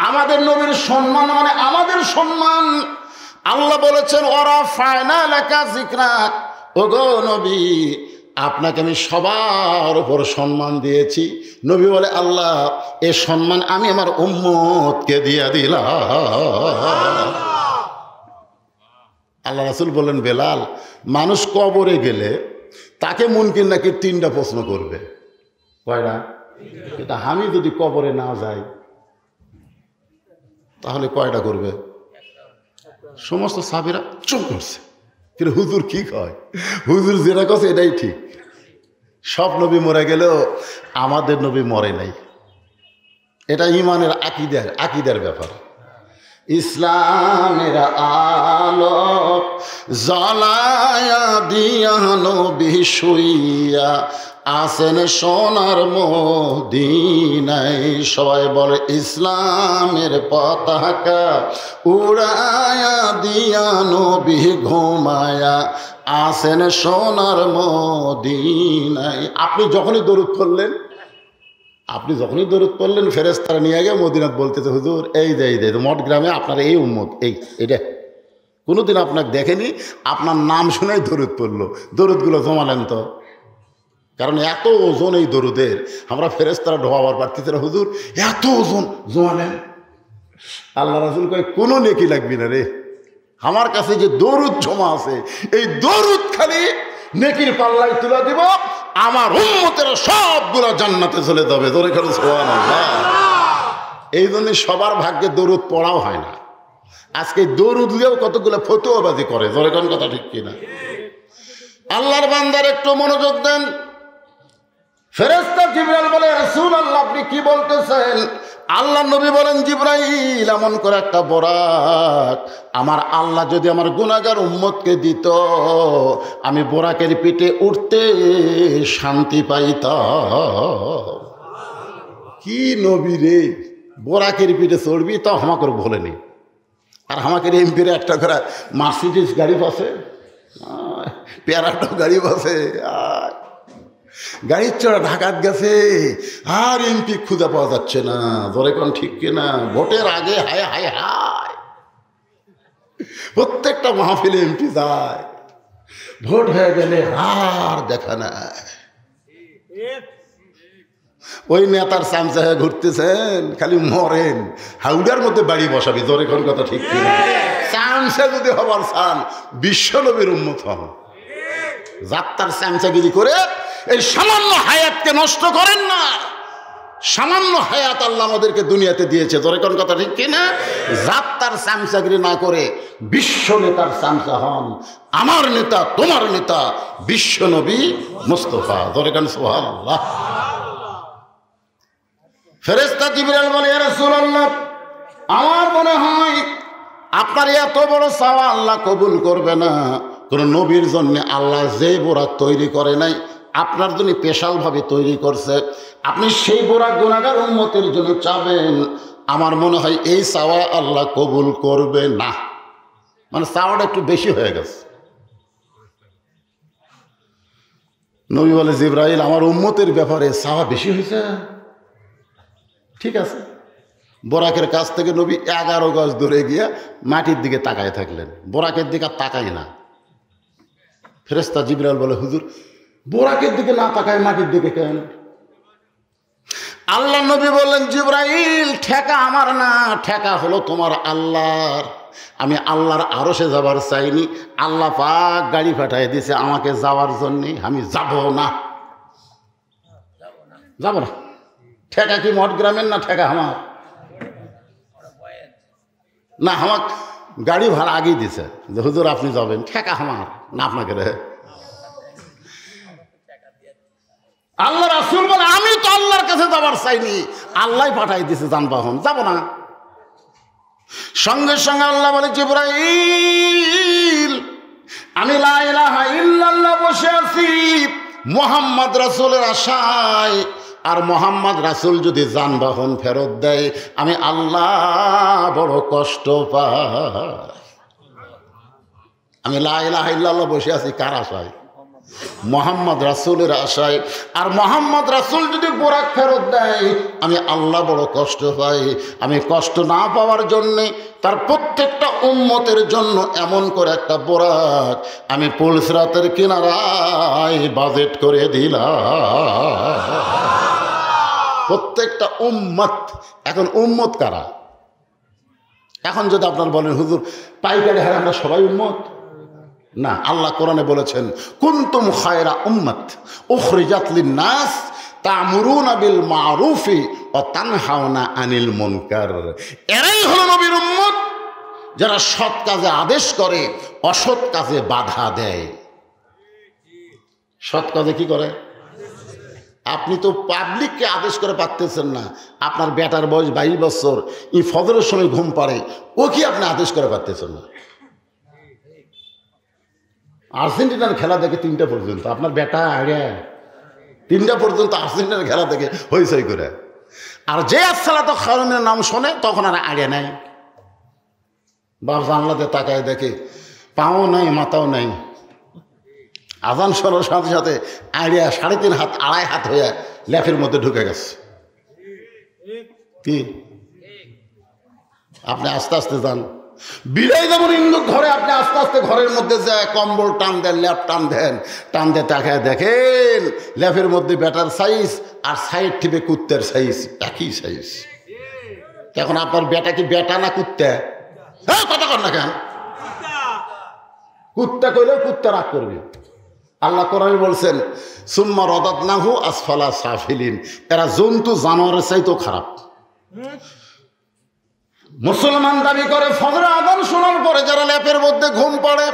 আমাদের নবীর সম্মান মানে আমাদের সম্মান। আল্লাহ বলেছেন, ওরা ফায়না লেখা যিকরাক, ওগো নবী, আপনাকে আমি সবার উপর সম্মান দিয়েছি। নবী বলে, আল্লাহ এ সম্মান আমি আমার উম্মতকে দিয়ে দিলাম। আল্লাহ রাসূল বলেন, বেলাল, মানুষ কবরে গেলে তাকে মুনকির নাকি 3টা প্রশ্ন করবে। কয়টা? এটা আমি যদি কবরে না যাই তাহলে কয়টা করবে? সমস্ত সাহাবীরা চুপ করছে, কিন্তু হুজুর কি কয়? হুজুর যেটা কছে এটাই ঠিক। সব নবী মরে গেলেও আমাদের নবী মরে নাই। এটা ইমানের আকিদার ব্যাপার। ইসলামের আলোক জ্বালায়া দিয়া নবী শুইয়া আসেন সোনার মদিনায়। সবাই বলে, ইসলামের পতাকা উড়ায়া দিয়া নবী ঘুমায়া আসেন সোনার মদিনায়। আপনি যখনই দরুদ করলেন, ফেরেশতারা নিয়ে গিয়ে মদিনাত বলতেছে, হুজুর এই যে মঠ গ্রামে আপনার এই উম্মত, এইটা কোনোদিন আপনাকে দেখেনি, আপনার নাম শুনেই দরুদ পড়লো। দরুদগুলো জমালেন তো, কারণ এত ওজন এই দরুদের, আমরা ফেরেশতারা ঢোয়াবার পারতেছি না, হুজুর এত ওজন জমালেন। আল্লাহ রাসূল কয় কোনো নেকি লাগবে না রে, আমার কাছে যে দরুদ জমা আছে এই দরুদ খালি নেকির পাল্লায় তুলে দিব, আমার উম্মতেরা সবগুলো জান্নাতে চলে যাবে। ধরে করে সুবহানাল্লাহ। এই জন্য সবার ভাগ্যে দরুদ পড়াও হয় না। আজকে দরুদ দিয়েও কতগুলো ফতোয়াবাজি করে। ধরে কোন কথা ঠিক কিনা? আল্লাহর বান্দার একটু মনোযোগ দেন। ফেরেশতা জিবরাইল বলে, রাসূলুল্লাহ আপনি কি বলতেছেন? আল্লাহ নবী বলেন, জিবরাইল এমন করে একটা বোরাক আমার আল্লাহ যদি আমার গুনাহগার উম্মতকে দিত, আমি বোরাকের পিঠে উঠতে শান্তি পাইতাম। কি নবী রে, বোরাকের পিঠে চড়বি তো আমাকে বলেনি। আর আমাকে এমপির একটা করে মার্সিডিজ গাড়ি পাশে, প্যারাটো গাড়ি পাশে, গাড়ির চড়া ঢাকাত গেছে, আর এমপি খুঁজে পাওয়া যাচ্ছে না। ধরে কোন ঠিক কিনা? ভোটের আগে হায় হায় হায়, প্রত্যেকটা মাহফিলে এমপি যায়, ভোট হয়ে গেলে আর দেখা নাই। ওই নেতার চামচা হয়ে ঘুরতেছেন, খালি মরেন। হাউডার মধ্যে বাড়ি বসাবি। ধরে কোন কথা ঠিক কিনা? চামচা যদি হবার চান, বিশ্বনবীর উম্মত হন। যাত্রার চামচাগিরি করে এই সামান্য হায়াতকে নষ্ট করেন না। সামান্য হায়াত আল্লাহ আমাদেরকে দুনিয়াতে দিয়েছে। ধরে কোন কথা ঠিক কিনা? যাত্রার চামচাগিরি না করে বিশ্ব নেতার চামচা হন। আমার নেতা, তোমার নেতা বিশ্বনবী মুস্তাফা। ধরে কোন সুবহানাল্লাহ। ফেরেশতা জিবরাইল বলে, ইয়া রাসূলুল্লাহ আমার মনে হয় আপনার এত বড় চাওয়া আল্লাহ কবুল করবে না। কোন নবীর জন্য আল্লাহ যে বোরাক তৈরি করে নাই, আপনার জন্য স্পেশালভাবে তৈরি করছে। আপনি সেই বোরাক গুনাহগার উম্মতের জন্য চাবেন, আমার মনে হয় এই চাওয়া আল্লাহ কবুল করবে না। মানে চাওয়াটা একটু বেশি হয়ে গেছে। নবী বলে, জিবরাইল আমার উম্মতের ব্যাপারে চাওয়া বেশি হয়েছে। ঠিক আছে। বোরাকের কাছ থেকে নবী 11 গজ দূরে গিয়া মাটির দিকে তাকায় থাকলেন। বোরাকের দিকে আর তাকায় না। ফেরেশতা জিবরাইল বলে, হুজুর বোরাকের দিকে না তাকায় মাটির দিকে কেন? আল্লাহ নবী বললেন, জিবরাইল ঠেকা আমার না, ঠেকা হলো তোমার আল্লাহর। আমি আল্লাহর আরশে যাবার চাইনি, আল্লাহ পাক গাড়ি পাঠায় দিয়েছে আমাকে যাওয়ার জন্যে। আমি যাব না, যাব না। ঠেকা কি মঠ গ্রামের না ঠেকা আমার? না, আমার গাড়ি ভাড়া আগেই দিছে যে হুজুর আপনি যাবেন। ঠেকা আমার না, আপনাকে রে। আল্লাহ রাসূল বলে, আমি তো আল্লাহর কাছে যাবার চাইনি, আল্লাহ পাঠাই দিছে যানবাহন, যাব না। সঙ্গে সঙ্গে আল্লাহ বলে, জিবরাইল আমি লা ইলাহা ইল্লাল্লাহ বসে আছি মুহাম্মদ রাসূলের আশায়। আর মোহাম্মদ রাসূল যদি যানবাহন ফেরত দেয়, আমি আল্লাহ বড় কষ্ট পাই। আমি লা ইলাহা ইল্লাল্লাহ বসে আছি কার আশায়? মোহাম্মদ রাসূলের আশায়। আর মোহাম্মদ রাসূল যদি বোরাক ফেরত দেয়, আমি আল্লাহ বড় কষ্ট পাই। আমি কষ্ট না পাওয়ার জন্যে তার প্রত্যেকটা উম্মতের জন্য এমন করে একটা বোরাক আমি পুলসিরাতের কিনারায় বাজেট করে দিলাম। প্রত্যেকটা উম্মত। এখন উম্মত কারা? এখন যদি আপনার বলেন হুজুর পাইকারি হারে আমরা সবাই উম্মত, না। আল্লাহ কোরআনে বলেছেন, কুনতুম খায়রা উম্মাত উখরিজাত লিন-নাস তা'মুরুনা বিল মা'রুফি ওয়া তানহাউনা আনিল মুনকার। এরাই হলো নবীর উম্মত, যারা সৎ কাজে আদেশ করে, অসৎ কাজে বাধা দেয়। সৎ কাজে কি করে? আপনি তো পাবলিককে আদেশ করে পারতেছেন না। আপনার বেটার বয়স 22 বছর, এই ফজরের সময় ঘুম পাড়ে, ও কি আপনি আদেশ করে পারতেছেন না? আর্জেন্টিনার খেলা দেখে 3টা পর্যন্ত, আপনার বেটা আগে 3টা পর্যন্ত আর্জেন্টিনার খেলা দেখে হইচই করে। আর যে আসসালাতু খায়রুনের নাম শোনে তখন আর আগে নাই। বাপ জানলাতে তাকায় দেখে পাও নাই মাথাও নাই। আজান শোনার সাথে সাথে আইডিয়া 3.5 হাত 2.5 হাত হয়ে ল্যাফের মধ্যে ঢুকে গেছে। কি আপনি আস্তে আস্তে যান, বিলাই যেমন ইন্দুক ঘরে, আপনি আস্তে আস্তে ঘরের মধ্যে যায় কম্বল টান দেন, ল্যাপ টান দেন, টান দিয়ে তাকায় দেখেন ল্যাফের মধ্যে ব্যাটার সাইজ আর সাইড টিপে কুত্তের সাইজ একই সাইজ। এখন আপনার বেটা কি বেটা না কুত্তা? হ্যাঁ, কথা কর না কেন? কুত্তা কইলেও কুত্তা রাগ করবে। আল্লাহ কোরআনে বলছেন সুম্মা রাদাদনাহু আসফালা সাফিলিন, এরা জন্তু জানোয়ারের চাইতেও খারাপ। মুসলমান দাবি করে ফজরের আযান শোনার পরে যারা ল্যাপের মধ্যে ঘুম পড়ে,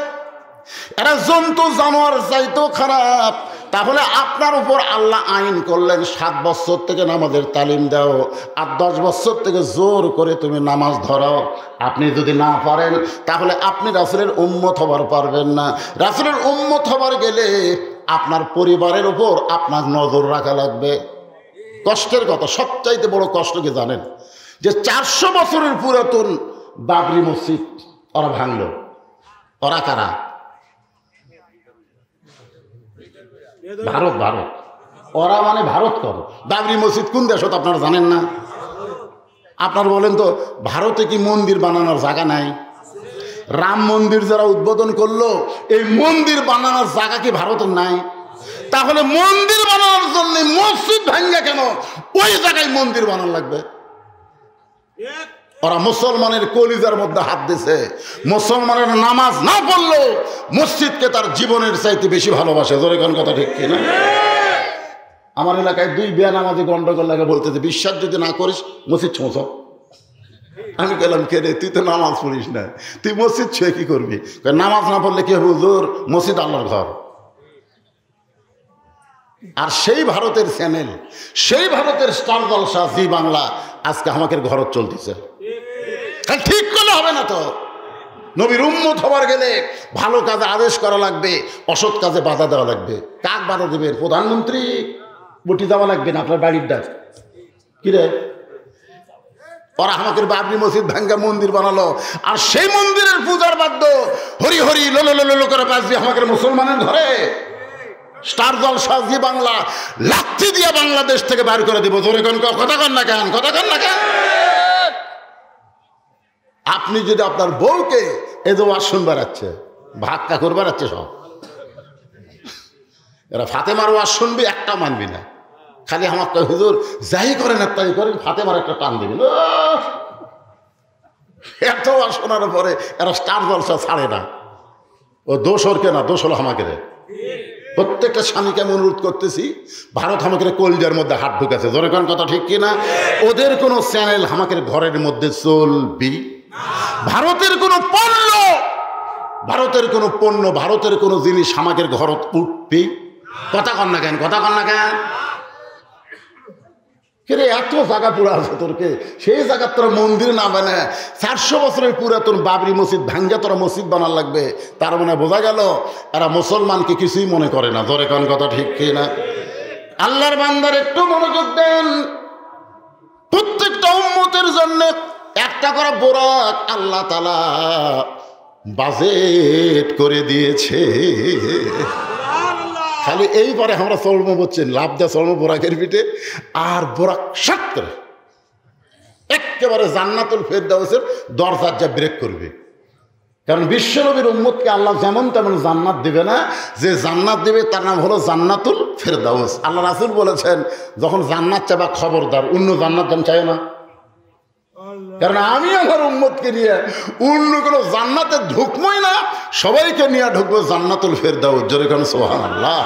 এরা জন্তু জানোয়ার চাইতেও খারাপ। তাহলে আপনার উপর আল্লাহ আইন করলেন 7 বছর থেকে নামাজের তালিম দাও, আর 10 বছর থেকে জোর করে তুমি নামাজ ধরাও। আপনি যদি না পারেন তাহলে আপনি রাসূলের উম্মত হবার পারবেন না। রাসূলের উম্মত হবার গেলে আপনার পরিবারের উপর আপনার নজর রাখা লাগবে। কষ্টের কথা, সবচাইতে বড় কষ্ট কি জানেন? যে 400 বছরের পুরাতন বাবরি মসজিদ ওরা ভাঙল। ওরা কারা? ভারত। ভারত ওরা মানে ভারত কর। বাবরি মসজিদ কোন দেশত আপনারা জানেন না? আপনারা বলেন তো, ভারতে কি মন্দির বানানোর জায়গা নাই? রাম মন্দির যারা উদ্বোধন করলো, এই মন্দির বানানোর জায়গা কি ভারতের নাই? তাহলে মন্দির বানানোর জন্য মসজিদ ভাঙ্গা কেন? ওই জায়গায় মন্দির বানানো লাগবে। ওরা মুসলমানের কলিজার মধ্যে হাত দিছে। মুসলমানের নামাজ না পড়লেও মসজিদকে তার জীবনের চাইতে বেশি ভালোবাসে। জোরে কোন কথা ঠিক কিনা? আমার এলাকায় 2 বেনামাজি গন্ডগোল লাগে, বলতেছে বিশ্বাস যদি না করিস মসজিদ ছোঁচ। আমি গেলাম, কে রে, তুই তো নামাজ পড়িস না, তুই মসজিদ ছুঁয়ে কি করবি? নামাজ না পড়লে কি হবে হুজুর? মসজিদ আল্লাহর ঘর। আর সেই ভারতের চ্যানেল, সেই ভারতের স্টার জলসা জি বাংলা আজকে আমাকে ঘরত চলতেছে। ঠিক করলে হবে না তো। নবীর উম্মত হবার গেলে ভালো কাজে আদেশ করা লাগবে, অসৎ কাজে বাধা দেওয়া লাগবে। কাক বাধা দেবেন? প্রধানমন্ত্রী বটি দেওয়া লাগবে না আপনার বাড়ির ডাক। কিরে, ওরা আমাকে বাবরি মসজিদ ভাঙ্গা মন্দির বানালো, আর সেই মন্দিরের পূজার বাদ্য হরি হরি লোলো লোলো করে বাজবে আমাকে মুসলমানের ঘরে। স্টার জলসা জি বাংলা লাথি দিয়ে বাংলাদেশ থেকে বাইর করে দিব। জোরে কোন কথা কন না কেন? কথা কন না কেন? আপনি যদি আপনার বউকে এ যে ওয়াজ শুনবার আছে, ভাক্কা করবার আছে, সব এরা ফাতেমার ওয়াজ শুনবি, একটা মানবি না। খালি আমার হুজুর যাই করেন তাই করেন, ফাতেমার একটা টান দিবেন। এত ওয়াজ শোনার পরে এরা স্টার জলসা ছাড়ে না। ও দোষ ওর কেনা, দোষ হলো আমাকে। প্রত্যেকটা স্বামীকে আমি অনুরোধ করতেছি, ভারত আমাকে কলজার মধ্যে হাত ঢুকেছে। জোরে কোন কথা ঠিক কিনা? ওদের কোনো চ্যানেল আমাদের ঘরের মধ্যে চলবি, ভারতের কোনো পণ্য, ভারতের কোনো পণ্য, ভারতের কোনো জিনিস আমাদের ঘরত উঠবি। কথা কন না কেন? কথা কন না কেন? কে এত জায়গা পুরো আছে তোরকে, সেই জায়গা তোরা মন্দির না বানায় 400 বছরের পুরাতন বাবরি মসজিদ ভাঙ্গা তোরা মসজিদ বানার লাগবে। তার মানে বোঝা গেল এরা মুসলমানকে কিছুই মনে করে না। ধরে কোন কথা ঠিক কি না? আল্লাহর বান্দার একটু মনোযোগ দেন। প্রত্যেকটা উম্মতের জন্য একটা করে বোরাক আল্লাহ তাআলা বাজেট করে দিয়েছে। খালি এইবারে আমরা চলবো, বলছেন লাভ দেওয়া চলবো বোরাকের পিঠে, আর বোরাক সাত করে একেবারে জান্নাতুল ফেরদাউসের দরজার যা ব্রেক করবে। কারণ বিশ্বনবীর উম্মতকে আল্লাহ যেমন তেমন জান্নাত দিবে না, যে জান্নাত দিবে তার নাম হলো জান্নাতুল ফেরদাউস। আল্লাহ রাসূল বলেছেন, যখন জান্নাত চাবা খবরদার অন্য জান্নাত যেন চাই না। কারণ আমি আমার উম্মতকে নিয়ে অন্য কোনো জান্নাতে ঢুকবোই না, সবাইকে নিয়ে ঢুকবো জান্নাতুল ফেরদাউস। জোরে কোন সুবহানাল্লাহ।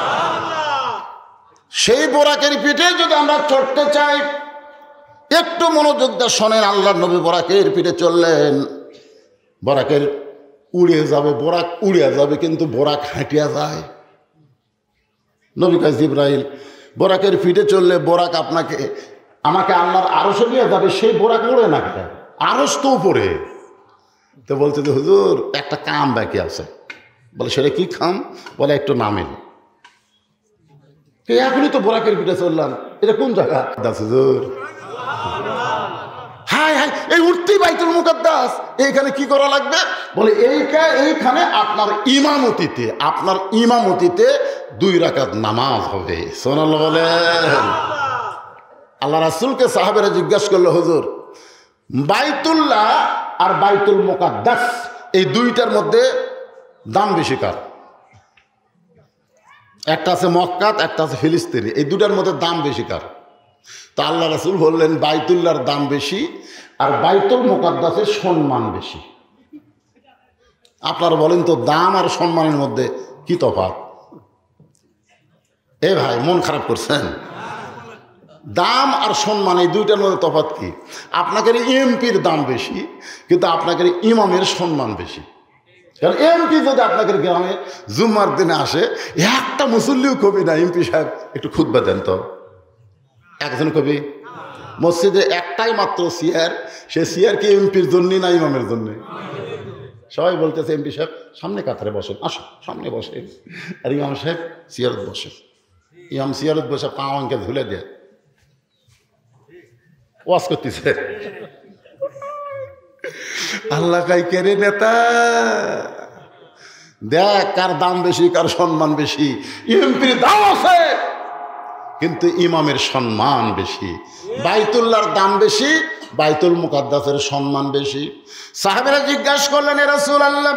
সেই বোরাকের পিঠে যদি আমরা চড়তে চাই, একটু মনোযোগ দিয়ে শোনেন। আল্লাহর নবী বোরাকের পিঠে চললেন, বোরাকের উড়ে যাবে, বোরাক উড়ে যাবে, কিন্তু বোরাক হাঁটিয়া যায়। নবী কয় জিবরাইল, বোরাকের পিঠে চললে বোরাক আপনাকে আমাকে আল্লাহর আরশে নিয়ে যাবে, সেই বোরাক উড়ে না, আরশ তো উপরে। তো বলছে যে হুজুর একটা কাম বাকি আছে। বলে সেটা কি কাম? বলে একটু নামেন। এখনই তো বোরাকের পিঠে চললাম, এটা কোন জায়গা? হুজুর হাই হাই, এই উঠতেই বাইতুল মুকাদ্দাস, এইখানে কি করা লাগবে? বলে এইখানে আপনার ইমামতিতে 2 রাকাত নামাজ হবে। সুবহানাল্লাহ বলেন। আল্লাহ রাসূলকে সাহাবেরা জিজ্ঞাসা করলো, হুজুর বাইতুল্লাহ আর বাইতুল মুকাদ্দাস এই দুইটার মধ্যে দাম বেশি কার? একটা আছে মক্কাত, একটা আছে ফিলিস্তিনি, এই দুটার মধ্যে দাম বেশি কার? তা আল্লাহ রাসূল বললেন বাইতুল্লাহর দাম বেশি, আর বাইতুল মুকাদ্দাসের সম্মান বেশি। আপনারা বলেন তো দাম আর সম্মানের মধ্যে কি তফাৎ? এ ভাই মন খারাপ করছেন? দাম আর সম্মান এই দুইটার মধ্যে তফাৎ কি? আপনাকে এমপির দাম বেশি, কিন্তু আপনাকে ইমামের সম্মান বেশি। কারণ এমপি যদি আপনাদের গ্রামে জুম্মার দিনে আসে, একটা মুসল্লিও কবি না, এমপি সাহেব একটু খুতবা দেন তো, একজন কবি। মসজিদে একটাই মাত্র চেয়ার, সে চেয়ার কি এমপির জন্যই না ইমামের জন্যে? সবাই বলতেছে এমপি সাহেব সামনে কাতারে বসেন, আসো সামনে বসেন। আর ইমাম সাহেব চেয়ারত বসেন। ইমাম চেয়ারত বসে পা অঙ্কে ঝুলে দেয়, ওয়াজ করতেছে। আল্লাহ কাই কেরে নেতা, দেখ কার দাম বেশি, কার সম্মান বেশি। এমপির দাম আছে কিন্তু ইমামের সম্মান বেশি। বাইতুল্লাহর দাম বেশি, বাইতুল মুকাদ্দাসের সম্মান বেশি। সাহাবেরা জিজ্ঞাসা করলেন, এ রাসূলুল্লাহ,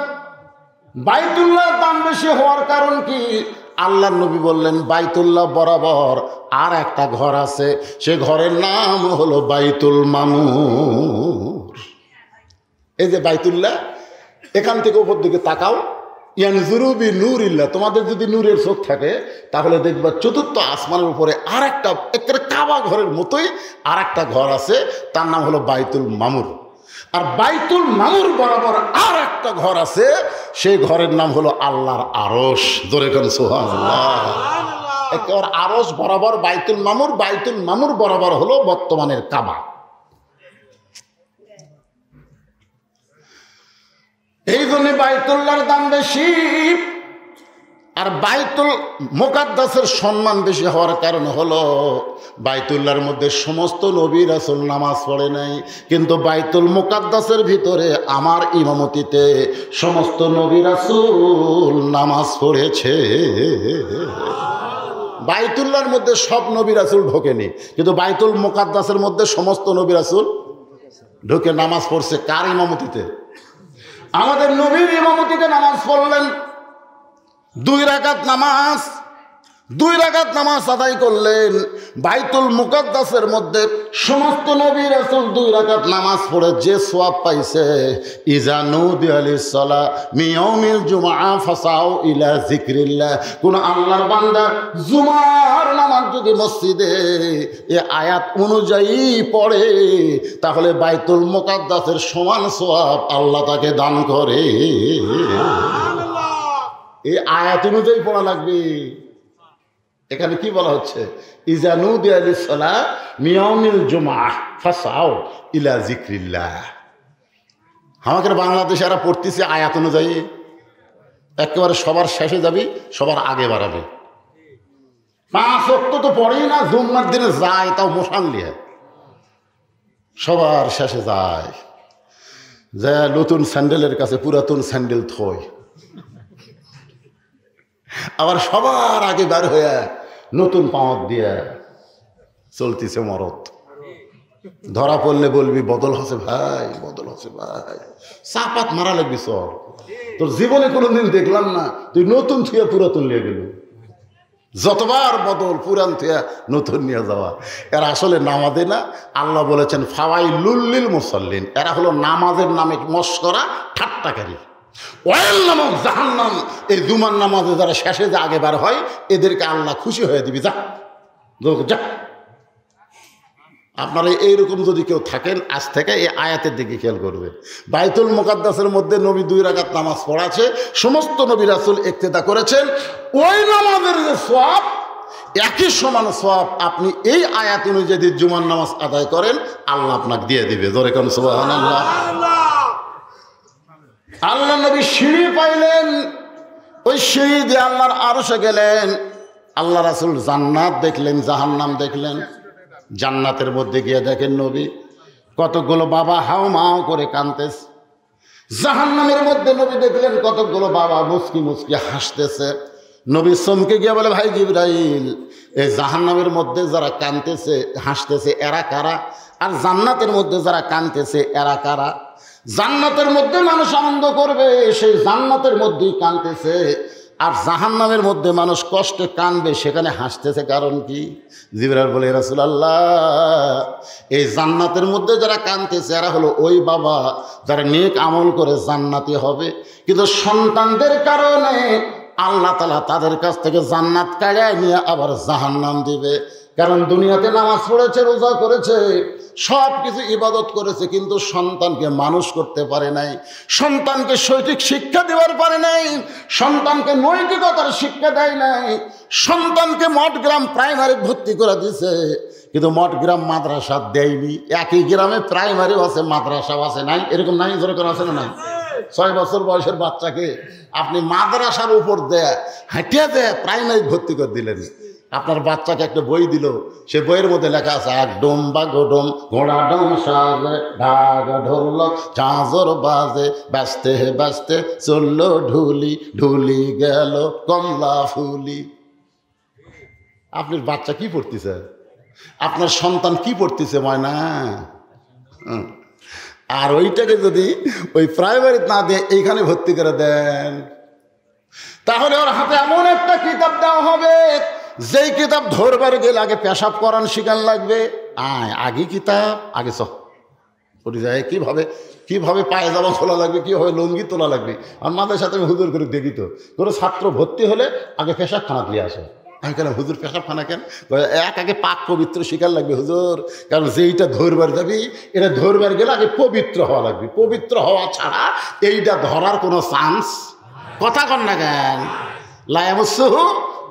বাইতুল্লাহর দাম বেশি হওয়ার কারণ কি? আল্লাহর নবী বললেন, বাইতুল্লাহ বরাবর আর একটা ঘর আছে, সে ঘরের নাম হলো বাইতুল মামুর। এই যে বাইতুল্লাহ, এখান থেকে উপর দিকে তাকাও, ইয়ানজুরু বি নূরিল্লাহ, তোমাদের যদি নূরের চোখ থাকে তাহলে দেখবা চতুর্থ আসমানের উপরে আর একটা একেবারে কাবা ঘরের মতোই আর একটা ঘর আছে, তার নাম হলো বাইতুল মামুর। আর বাইতুল মামুর বরাবর আর একটা ঘর আছে, সেই ঘরের নাম হলো আল্লাহর আরশ। জোরে কোন সুবহানাল্লাহ। একেবারে আরশ বরাবর বাইতুল মামুর, বাইতুল মামুর বরাবর হলো বর্তমানের কাবা। এই জন্য বাইতুল্লাহর দাম বেশি। আর বাইতুল মুকাদ্দাসের সম্মান বেশি হওয়ার কারণ হলো, বাইতুল্লাহর মধ্যে সমস্ত নবী রাসূল নামাজ পড়ে নাই, কিন্তু বাইতুল মুকাদ্দাসের ভিতরে আমার ইমামতিতে সমস্ত নবী রাসূল নামাজ পড়েছে। বাইতুল্লাহর মধ্যে সব নবী রাসূল ঢোকেনি, কিন্তু বাইতুল মুকাদ্দাসের মধ্যে সমস্ত নবী রাসূল ঢুকে নামাজ পড়ছে। কার ইমামতিতে? আমাদের নবীর ইমামতিতে নামাজ পড়লেন। 2 রাকাত নামাজ, 2 রাকাত নামাজ আদায় করলেন। বাইতুল মুকাদ্দাসের মধ্যে সমস্ত নবী রাসূল 2 রাকাত নামাজ পড়ে যে সওয়াব পাইছে, ইজা নুদিয়া লিস-সালাহ মিন ইয়াউমিল জুমআ ফাসাউ ইলা যিকরিল্লাহ। কোন আল্লাহর বান্দা জুমার নামাজ যদি মসজিদে এই আয়াত অনুযায়ী পড়ে, তাহলে বাইতুল মুকাদ্দাসের সমান সওয়াব আল্লাহ তাকে দান করে। এই আয়াত অনুযায়ী পড়া লাগবে। এখানে কি বলা হচ্ছে? ইজা নুদিয়া লিস-সালাহ মিন ইয়াউমিল জুমআ ফাসাউ ইলা যিকরিল্লাহ। আমাদের বাংলাদেশে এরা পড়তেছে আয়াত অনুযায়ী, একেবারে সবার শেষে যাবি, সবার আগে বাড়াবে। 5 ওয়াক্ত তো পড়েই না, জুম্মার দিনে যায় তাও মশাল নিয়ে, সবার শেষে যায়, যে নতুন স্যান্ডেলের কাছে পুরাতন স্যান্ডেল থয়, আবার সবার আগে বার হয়ে নতুন পাওয়াত দিয়ে চলতেছে মরদ। ধরা পড়লে বলবি বদল হচ্ছে ভাই, বদল হচ্ছে ভাই, চাপাত মারা লাগবি। সর, তোর জীবনে কোনোদিন দেখলাম না তুই নতুন থুয়া পুরাতন নিয়ে গেল। যতবার বদল, পুরান থুয়া নতুন নিয়ে যাওয়া। এরা আসলে নামাজে না। আল্লাহ বলেছেন ফাওয়াইলুল লিল মুসাল্লিন, এরা হলো নামাজের নামে মস্করা ঠাট্টাকারী। ওয়াইল নামক জাহান্নাম, এই জুমার নামাজে যারা শেষে যে আগে বার হয়, এদেরকে আল্লাহ খুশি হয়ে দিবি, যা যা। আপনারা এইরকম যদি কেউ থাকেন, আজ থেকে এই আয়াতের দিকে খেয়াল করবে। বাইতুল মুকাদ্দাসের মধ্যে নবী 2 রাকাত নামাজ পড়াছে, সমস্ত নবী রাসূল ইক্তেদা করেছেন। ওই নামাজের যে সওয়াব, একই সমান সওয়াব আপনি এই আয়াত অনুযায়ী যদি জুমার নামাজ আদায় করেন, আল্লাহ আপনাকে দিয়ে দিবে। জোরে কোন সুবহানাল্লাহ। আল্লাহ নবী সিঁড়ি পাইলেন, ওই সিঁড়ি দিয়ে আল্লাহর আরশে গেলেন। আল্লাহ রাসূল জান্নাত দেখলেন, জাহান্নাম দেখলেন। জান্নাতের মধ্যে গিয়ে দেখেন নবী কতগুলো বাবা হাও মাও করে কাঁদতেছে। জাহান্নামের মধ্যে নবী দেখলেন কতগুলো বাবা মুচকি মুচকি হাসতেছে। নবী চমকে গিয়ে বলে, ভাই জিবরাইল, এই জাহান্নামের মধ্যে যারা কাঁদতেছে হাসতেছে এরা কারা? আর জান্নাতের মধ্যে যারা কাঁদতেছে এরা কারা? জান্নাতের মধ্যে মানুষ আনন্দ করবে, সেই জান্নাতের মধ্যেই কাঁদতেছে। আর জাহান্নামের মধ্যে মানুষ কষ্টে কানবে, সেখানে হাসতেছে কারণ কি? জিবরাইল বলে, রাসূলুল্লাহ, এই জান্নাতের মধ্যে যারা কানতেছে এরা হলো ওই বাবা যারা নেক আমল করে জান্নাতি হবে, কিন্তু সন্তানদের কারণে আল্লাহ তাআলা তাদের কাছ থেকে জান্নাত কাড়ায় নিয়ে আবার জাহান্নাম দিবে। কারণ দুনিয়াতে নামাজ পড়েছে, রোজা করেছে, সব কিছু ইবাদত করেছে, কিন্তু সন্তানকে মানুষ করতে পারে নাই, সন্তানকে সঠিক শিক্ষা দেওয়ার পারে নাই, সন্তানকে নৈতিকতার শিক্ষা দেয় নাই, সন্তানকে মঠগ্রাম প্রাইমারি ভর্তি করে দিছে, কিন্তু মঠগ্রাম মাদ্রাসা দেয়নি। একই গ্রামে প্রাইমারিও আছে, মাদ্রাসাও আছে, নাই? এরকম নাই? যেরকম আছে না নাই? 6 বছর বয়সের বাচ্চাকে আপনি মাদ্রাসার উপর দেয় হাঁটিয়ে দেয় প্রাইমারি ভর্তি করে দিলেন। আপনার বাচ্চাকে একটা বই দিল, সে বইয়ের মধ্যে লেখা আছে এক ডোম বা গোডম ঘোড়া ডোম সাজে ঢাক ঢোল ঝাঁঝর বাজে ব্যস্তে ব্যস্তে চললো ঢুলি ঢুলি গেল কমলা ফুলি। আপনার বাচ্চা কি পড়তেছে? আপনার সন্তান কি পড়তেছে? ময়না। আর ওইটাকে যদি ওই প্রাইমারি না দিয়ে এইখানে ভর্তি করে দেন, তাহলে ওর হাতে এমন একটা কিতাব দেওয়া হবে, যেই কিতাব ধরবার গেলে আগে পেশাব করান শিখান লাগবে। আগে কিতাব আগে পড়ে যায়, কিভাবে পায়জামা খোলা লাগবে, কীভাবে লুঙ্গি তোলা লাগবে। আর মাদের সাথে আমি হুজুর করে দেখি তো, কোনো ছাত্র ভর্তি হলে আগে পেশাবখানা দিয়ে আসে। আমি কেন হুজুর পেশাবখানা কেন? আগে পাক পবিত্র শিকার লাগবে হুজুর, কারণ যেইটা ধরবার যাবি এটা ধরবার গেলে আগে পবিত্র হওয়া লাগবে। পবিত্র হওয়া ছাড়া এইটা ধরার কোনো চান্স, কথা কন না কেন? লা ইয়ামাসসুহু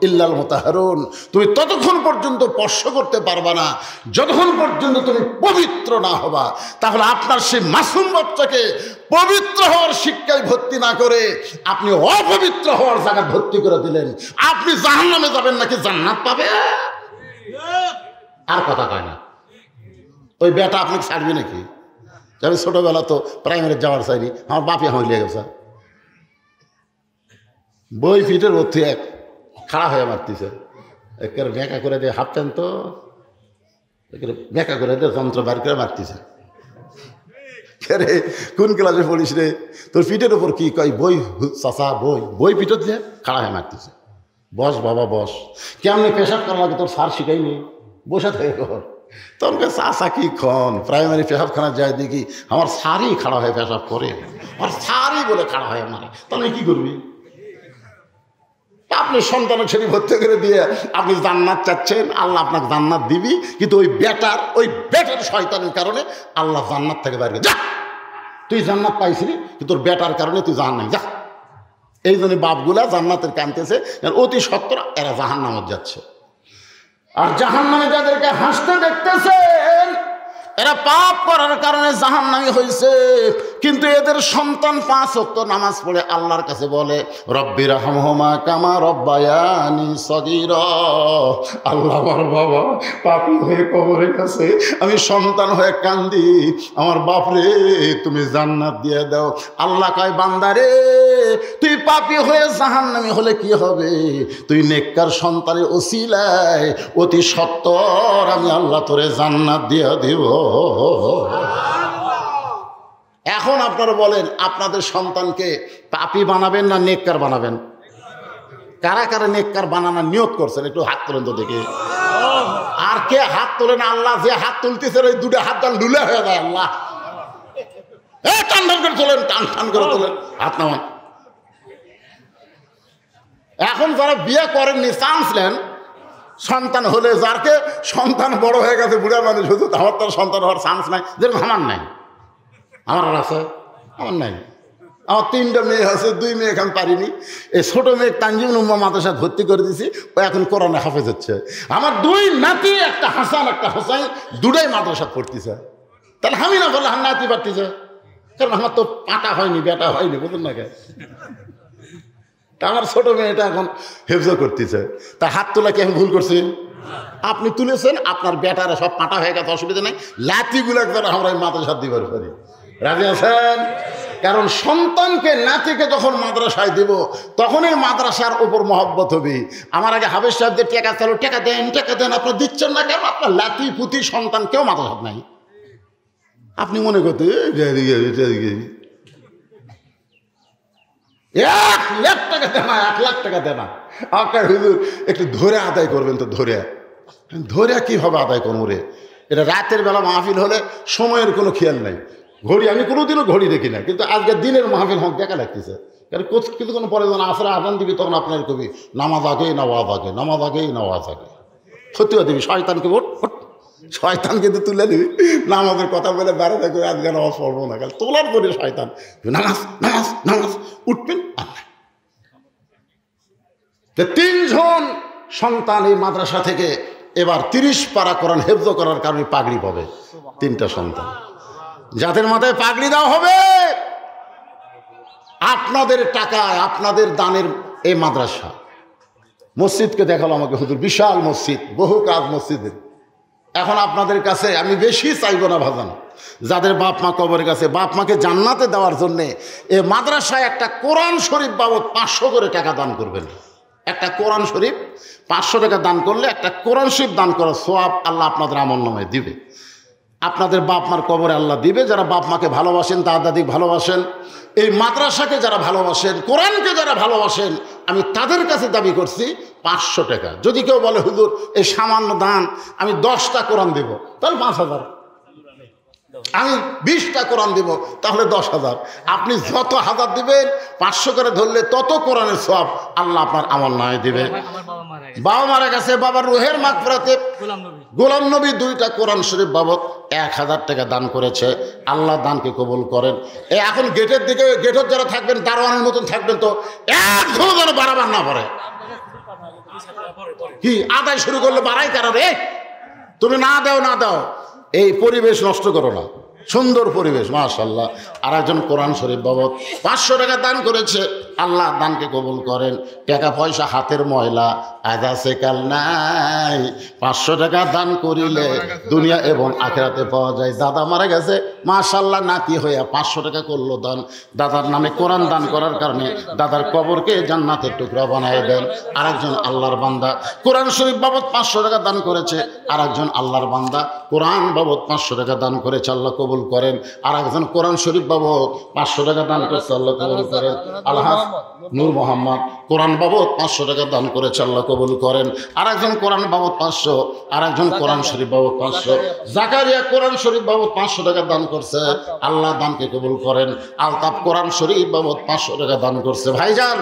ইল্লাল মুতাহহারুন। তুমি ততক্ষণ পর্যন্ত স্পর্শ করতে পারবা না যতক্ষণ পর্যন্ত তুমি পবিত্র না হবা। তাহলে আপনার সেই মাসুম বাচ্চাকে পবিত্র হওয়ার শিক্ষায় ভর্তি না করে আপনি অপবিত্র হওয়ার জায়গায় ভর্তি করে দিলেন। আপনি জাহান্নামে যাবেন নাকি জান্নাত পাবে? আর কথা কয় না। ওই বেটা আপনাকে ছাড়বি নাকি? আমি ছোটবেলা তো প্রাইমারি যাওয়ার চাইনি, আমার বাপে হইলে গেছে, বই ফিটের অর্থে এক খাড়া হয়ে মারতেছে, একের বেঁকা করে দিয়ে হাঁপতেন তো বেঁকা করে দিয়ে যন্ত্র বার করে মারতেছে। রে কোন ক্লাসে পড়িস রে? তোর পিঠের ওপর কি কয়? বই চাচা, বই পিঠত দিয়ে খাড়া হয়ে মারতেছে। বস বাবা বস। কেমনি পেশাব করা লাগে তোর স্যার শিখাইনি, বসে থাকে কর। তখন চাচা কি খন প্রাইমারি পেশাবখানা যায় দেখি আমার স্যারই খাড়া হয়ে পেশাব করে, আর স্যারই বলে খাড়া হয়ে মারে। তাহলে কি করবি? আপনি সন্তানের ছেলে ভর্তি করে দিয়ে আপনি জান্নাত চাচ্ছেন, আল্লাহ আপনাকে জান্নাত দিবি, কিন্তু ওই বেটার শয়তানের কারণে আল্লাহ জান্নাত থেকে বাইরে যা। তুই জান্নাত পাইছিলি কিন্তু তোর বেটার কারণে তুই জাহান্নামে যা। এই জন্য বাপগুলা জান্নাতের কানতেছে, অতি সত্তর এরা জাহান্নামে যাচ্ছে। আর জাহান্নামে যাদেরকে হাসতে দেখতেছেন এরা পাপ করার কারণে জাহান্নামী হয়েছে, কিন্তু এদের সন্তান 5 ওয়াক্ত নামাজ পড়ে আল্লাহর কাছে বলে রব্বি রহমহুমা কামা রব্বায়ানি সগীরা। আল্লাহ, আমার বাবা পাপী হয়ে কবরে গেছে, আমি সন্তান হয়ে কান্দি, আমার বাপরে তুমি জান্নাত দিয়ে দাও। আল্লাহ কয় বান্দারে, তুই পাপী হয়ে জাহান্নামী হলে কি হবে? তুই নেককার সন্তানের ওসিলায় অতি সত্বর আমি আল্লাহ তোরে জান্নাত দিয়ে দিব। এখন আপনারা বলেন, আপনাদের সন্তানকে পাপী বানাবেন না নেককার বানাবেন? কারা কারা নেককার বানানোর নিয়ত করছেন একটু হাত তোলেন তো দেখি। আর কে হাত তোলেন? আল্লাহ যে হাত তুলতেছে ওই দুটো হাত টান লুলে হয়ে যায়। আল্লাহ টান টান করে তোলেন, টান টান করে তোলেন, হাত নামান। এখন যারা বিয়ে করেননি চান্স নেন, সন্তান হলে যারকে সন্তান বড় হয়ে গেছে, বুড়া মানুষ হচ্ছে, আমার তার সন্তান হওয়ার চান্স নাই। যেরকম আমার নাই, আমার আর আছে, আমার নাই। আমার 3টা মেয়ে আছে, 2 মেয়ে এখন পারিনি। এই ছোটো মেয়ে তানজিমুল উম্মাহ মাদ্রাসায় ভর্তি করে দিয়েছি, ও এখন কোরআনে হাফেজ হচ্ছে। আমার 2 নাতি, একটা হাসান একটা হোসাইন, 2টাই মাদ্রাসা পড়তেছে। তাহলে আমি না বললে নাতি পারতেছে, কারণ আমার তো পাটা হয়নি, বেটা হয়নি, বুঝুন না কে। আমার ছোট মেয়েটা এখন হেফজ করতেছে, তা হাত তোলা কি আমি ভুল করছি? আপনি তুলেছেন, আপনার বেটারা সব পাটা হয়ে গেছে, অসুবিধা নেই। লাতিগুলো একবার আমরা মাদ্রাসা দিবার পারি, রাজি আছেন? কারণ সন্তানকে নাতিকে যখন মাদ্রাসায় দিব তখনই মাদ্রাসার উপর মহব্বত হবে। আমার আগে হাফেজ সাহেবদের টেকা চালো, টেকা দেন, আপনার দিচ্ছেন না কেন? আপনার লাতি পুতি সন্তান কেউ মাদ্রাসা নাই। আপনি মনে করতে 1,00,000 টাকা দেনা, 1,00,000 টাকা দেনা। আপনার হুজুর একটু ধরে আদায় করবেন তো, ধরে কিভাবে আদায় করবো রে? এটা রাতের বেলা মাহফিল হলে সময়ের কোনো খেয়াল নাই। ঘড়ি আমি কোনোদিনও ঘড়ি দেখি না, কিন্তু আজকে দিনের মাহফিল হোক দেখা লাগতেছে। কারণ কিছুক্ষণ পরে যখন আসরে আজান দিবি তখন আপনার কবি নামাজ আগেই নামাজ আগে, নামাজ আগেই নামাজ আগে। সত্যি দিবি শয়তানকে ওঠ, শয়তান কিন্তু তুলে দিবি। নামাজের কথা বলে বেড়াতে করে আজকে নামাজ পড়বো না, কাল তোলার পরে শয়তান নামাজ নামাজ নামাজ উঠবেন। তিনজন সন্তান এই মাদ্রাসা থেকে এবার 30 পারা কোরআন হেফজ করার কারণে পাগড়ি পাবে। 3টা সন্তান যাদের মাথায় পাগড়ি দেওয়া হবে, আপনাদের টাকায়, আপনাদের দানের এই মাদ্রাসা। মসজিদকে দেখালো আমাকে হুজুর, বিশাল মসজিদ, বহু কাজ মসজিদের। এখন আপনাদের কাছে আমি বেশি চাইব না ভাজান, যাদের বাপ মা কবরের কাছে, বাপ মাকে জান্নাতে দেওয়ার জন্যে এই মাদ্রাসায় একটা কোরআন শরীফ বাবদ 500 করে টাকা দান করবেন। একটা কোরআন শরীফ 500 টাকা দান করলে একটা কোরআন শরীফ দান করার সওয়াব আল্লাহ আপনাদের আমলনামায় দিবে। আপনাদের বাপ মার কবরে আল্লাহ দিবে। যারা বাপ মাকে ভালোবাসেন, দাদা দাদি ভালোবাসেন, এই মাদ্রাসাকে যারা ভালোবাসেন, কোরআনকে যারা ভালোবাসেন, আমি তাদের কাছে দাবি করছি 500 টাকা। যদি কেউ বলে হুজুর এই সামান্য দান, আমি 10টা কোরআন দেব, তাহলে 5,000। আমি 20টা কোরআন দেব, তাহলে 10,000। আপনি যত হাজার দিবেন, 500 করে ধরলে তত কোরআনের সওয়াব আল্লাহ আপনার আমলনামায় দিবে। বাবা মারা গেছে, বাবার রুহের মাগফিরাতে গোলাম নবী 2টা কোরআন শরীফ বাবদ 1,000 টাকা দান করেছে। আল্লাহ দানকে কবুল করেন। এখন গেটের দিকে, গেটের যারা থাকবেন দারোয়ানের মতন থাকবেন, তো একদম যেন বাড়াবার না পারে। কি আদায় শুরু করলে বাড়াই কারা রে? তুমি না দাও, এই পরিবেশ নষ্ট করো না, সুন্দর পরিবেশ মাশাআল্লাহ। আর একজন কোরআন শরীফ বাবদ 500 টাকা দান করেছে। আল্লাহ দানকে কবুল করেন। টাকা পয়সা হাতের ময়লা, আজ আছে কাল নাই। 500 টাকা দান করিলে দুনিয়া এবং আখিরাতে পাওয়া যায়। দাদা মারা গেছে, মাশাআল্লাহ, নাতি হইয়া 500 টাকা করলো দান। দাদার নামে কোরআন দান করার কারণে দাদার কবরকে জান্নাতের টুকরা বানায় দেন। আরেকজন আল্লাহর বান্দা কোরআন শরীফ বাবদ 500 টাকা দান করেছে। আরেকজন আল্লাহর বান্দা কোরআন বাবদ 500 টাকা দান করেছে, আল্লাহ কবুল করেন। আর একজন কোরআন শরীফ বাবদ 500 টাকা দান করেছে, আল্লাহ কবুল করেন। আল্লাহ নূর মোহাম্মদ কোরআন বাবদ 500 টাকা দান করেছে, আল্লাহ কবুল করেন। আর একজন কোরআন বাবদ 500, আর একজন কোরআন শরীফ বাবদ 500। জাকারিয়া কোরআন শরীফ বাবদ 500 টাকা দান করছে, আল্লাহ দানকে কবুল করেন। আলতাফ কোরআন শরীফ বাবদ 500 টাকা দান করছে। ভাইজান,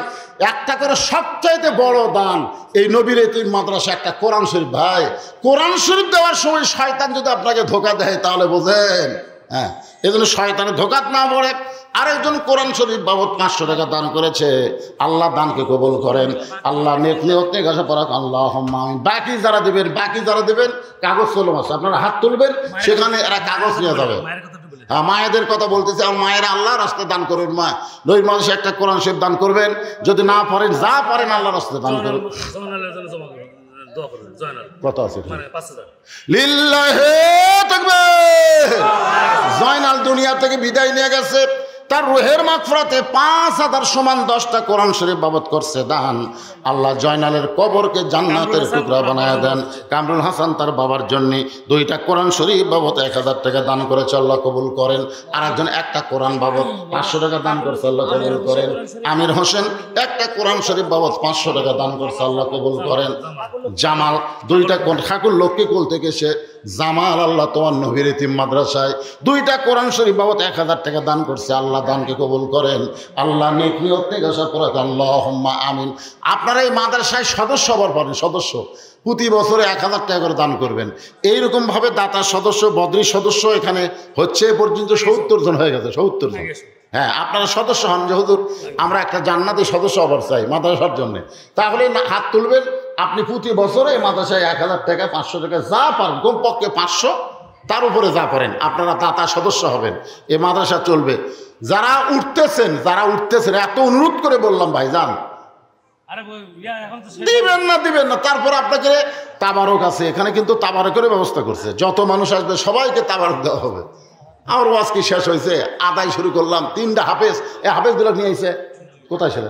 একটা করে সবচাইতে বড় দান এই নবীর এতিম মাদ্রাসা একটা কোরআন শরীফ। ভাই, কোরআন শরীফ দেওয়ার সময় শয়তান যদি আপনাকে ধোঁকা দেয় তাহলে বোঝেন, হ্যাঁ, এই জন্য শয়তানের ধোঁকাত না পড়ে। আরেকজন কোরআন শরীফ বাবদ 500 টাকা দান করেছে, আল্লাহ দানকে কবুল করেন। আল্লাহ নেক আসা পড়াক আল্লাহুম্মা আমিন। বাকি যারা দেবেন কাগজ কলম আছে, আপনারা হাত তুলবেন, সেখানে এরা কাগজ নিয়ে যাবে। হ্যাঁ, মায়েদের কথা বলতেছে, আমার মায়েরা আল্লাহ রাস্তায় দান করবেন। মা নবী মানুষে একটা কোরআন শরীফ দান করবেন, যদি না পারেন যা পারেন আল্লাহ রাস্তায় দান করবেন। কত আছে? লিল্লাহি তাকবীর। জয়নাল দুনিয়া থেকে বিদায় নিয়ে গেছে, তার রুহের মাগফিরাতে 5,000 সমান 10টা কোরআন শরীফ বাবদ করছে দান। আল্লাহ জয়নালের কবরকে জান্নাতের টুকরা বানায় দেন। কামরুল হাসান তার বাবার জন্য 2টা কোরআন শরীফ বাবদ 1,000 টাকা দান করেছে, আল্লাহ কবুল করেন। আর একজন একটা কোরআন বাবদ 500 টাকা দান করছে, আল্লাহ কবুল করেন। আমির হোসেন একটা কোরআন শরীফ বাবদ 500 টাকা দান করছে, আল্লাহ কবুল করেন। জামাল 2টা ঠাকুর লক্ষ্মীকুল থেকে সে জামাল, আল্লাহ তোমার নবীর এতিম মাদ্রাসায় 2টা কোরআন শরীফ বাবদ 1,000 টাকা দান করছে, আল্লাহ দানকে কবুল করেন। আল্লাহ নেক নিয়ত থেকে আশা করে আল্লাহুম্মা আমিন। আপনারা এই মাদ্রাসায় সদস্য হবার পারেন, সদস্য প্রতি বছরে 1,000 টাকা করে দান করবেন। এইরকমভাবে দাতার সদস্য, বদ্রী সদস্য এখানে হচ্ছে এ পর্যন্ত 70 জন হয়ে গেছে, 70 জন। হ্যাঁ, আপনারা সদস্য হন যে হুজুর আমরা একটা জান্নাতি সদস্য হবার চাই মাদ্রাসার জন্য, তাহলে হাত তুলবেন। আপনি প্রতি বছরে এই মাদ্রাসায় 1,000 টাকা, 500 টাকা যা পারেন, কমপক্ষে 500, তার উপরে যা পারেন আপনারা দাতা সদস্য হবেন। এই মাদ্রাসা চলবে। যারা উঠতেছেন এত অনুরোধ করে বললাম ভাই যান, দিবেন না। তারপর আপনাকে তাবারক আছে, এখানে কিন্তু তাবারকের ব্যবস্থা করছে। যত মানুষ আসবে সবাইকে তাবারক দেওয়া হবে। আমার ওয়াজ কি শেষ হয়েছে, আদায় শুরু করলাম। 3টা হাফেজ, এই হাফেজগুলো নিয়ে এসে কোথায় ছিল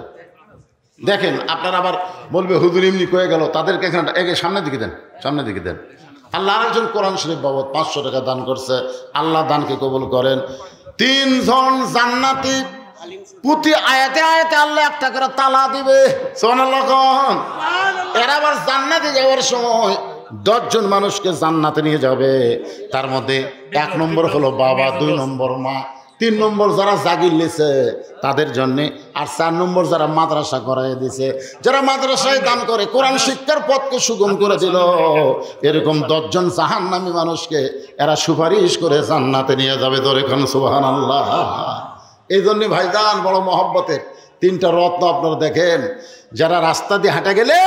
দেখেন। আপনারা আবার বলবে হুজুর এমনি কয়ে গেল, তাদেরকে এখানে সামনের দিকে দেন। আল্লাহ আরেকজন কোরআন শরীফ বাবদ 500 টাকা দান করছে, আল্লাহ দানকে কবুল করেন। 3 জন জান্নাতি প্রতি আয়াতে আয়াতে আল্লাহ একটা করে তালা দিবে। সুবহানাল্লাহ। এরা আবার জান্নাতে যাওয়ার সময় 10 জন মানুষকে জান্নাতে নিয়ে যাবে। তার মধ্যে 1 নম্বর হলো বাবা, 2 নম্বর মা, 3 নম্বর যারা জাগির লেছে তাদের জন্যে, আর 4 নম্বর যারা মাদ্রাসা করাই দিছে, যারা মাদ্রাসায় দান করে কোরআন শিক্ষার পথকে সুগম করে দিল। এরকম 10 জন জাহান্নামী মানুষকে এরা সুপারিশ করে জান্নাতে নিয়ে যাবে। ধরে খান সুবহানাল্লাহ। এই জন্যে ভাইজান বড় মহব্বতের 3টা রত্ন আপনারা দেখেন। যারা রাস্তা দিয়ে হাঁটে গেলে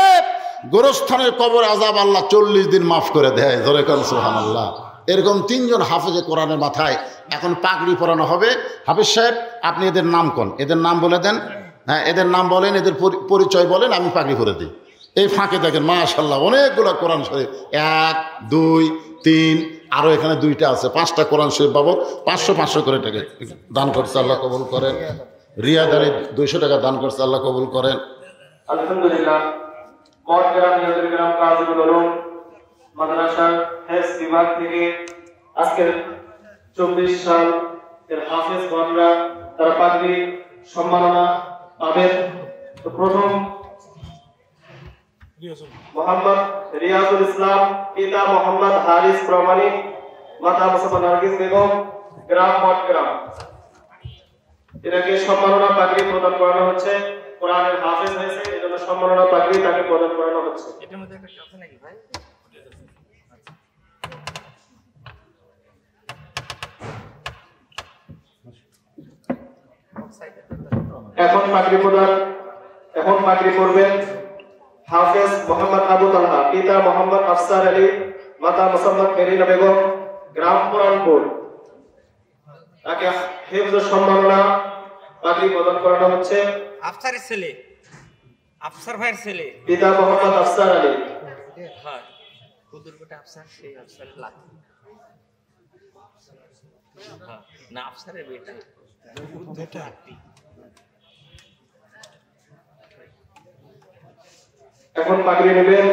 গোরস্থানের কবর আযাব আল্লাহ 40 দিন মাফ করে দেয়। ধরে খান সুবহানাল্লাহ। এরকম 3 জন হাফেজে কোরআনের মাথায় এখন পাগড়ি পরানো হবে। হাফেজ সাহেব, আপনি এদের নাম কোন, এদের নাম বলে দেন। হ্যাঁ, এদের নাম বলেন, এদের পরিচয় বলেন, আমি পাগড়ি পরে দিই। এই ফাঁকে দেখেন মাশাআল্লাহ অনেকগুলো কোরআন শরীফ, 1 2 3, আরও এখানে 2টা আছে, 5টা কোরআন শরীফ বাবদ 500 করে টাকা দান করছে, আল্লাহ কবুল করেন। রিয়াদারে 200 টাকা দান করছে, আল্লাহ কবুল করেন। আলহামদুলিল্লাহ। মঠগ্রাম নিয়ন্ত্রণ কাজীউল উলুম মাদ্রাসা হেফজ বিভাগ থেকে আজকের 24 সাল এর হাফেজ গণরা তারা পাগড়ি সম্মাননা পাবেন। তো প্রথম মোহাম্মদ রিয়াজুল ইসলাম, পিতা মোহাম্মদ হারিস প্রামাণিক, মাতা মুসাফা নার্গিস বেগম, গ্রাম মঠগ্রাম। এটাকে সম্মাননা পাগড়ি প্রদান করানো হচ্ছে। কোরআনের হাফেজ হয়েছে, এজন্য সম্মাননা পাগড়ি তাকে প্রদান করানো হচ্ছে। এটার মধ্যে একটা কথা নাকি ভাই? এখন পাগড়ি পরবেন হাফেজ মোহাম্মদ আবু তালহা, পিতা মোহাম্মদ আফসার আলী, মাতা মুসাম্মদ মেরিনা বেগম, গ্রাম পুরানপুর। তাকে হিফজ সম্মাননা পাগড়ি প্রদান করানো হচ্ছে। আফসারের ছেলে, আফসার ভাইয়ের ছেলে, পিতা মোহাম্মদ আফসার আলী। হ্যাঁ, কুদুরকোটা আফসার, সেই আফসারের লাগ। হ্যাঁ, না আফসারের বেটা। এখন পাগড়ি নেবেন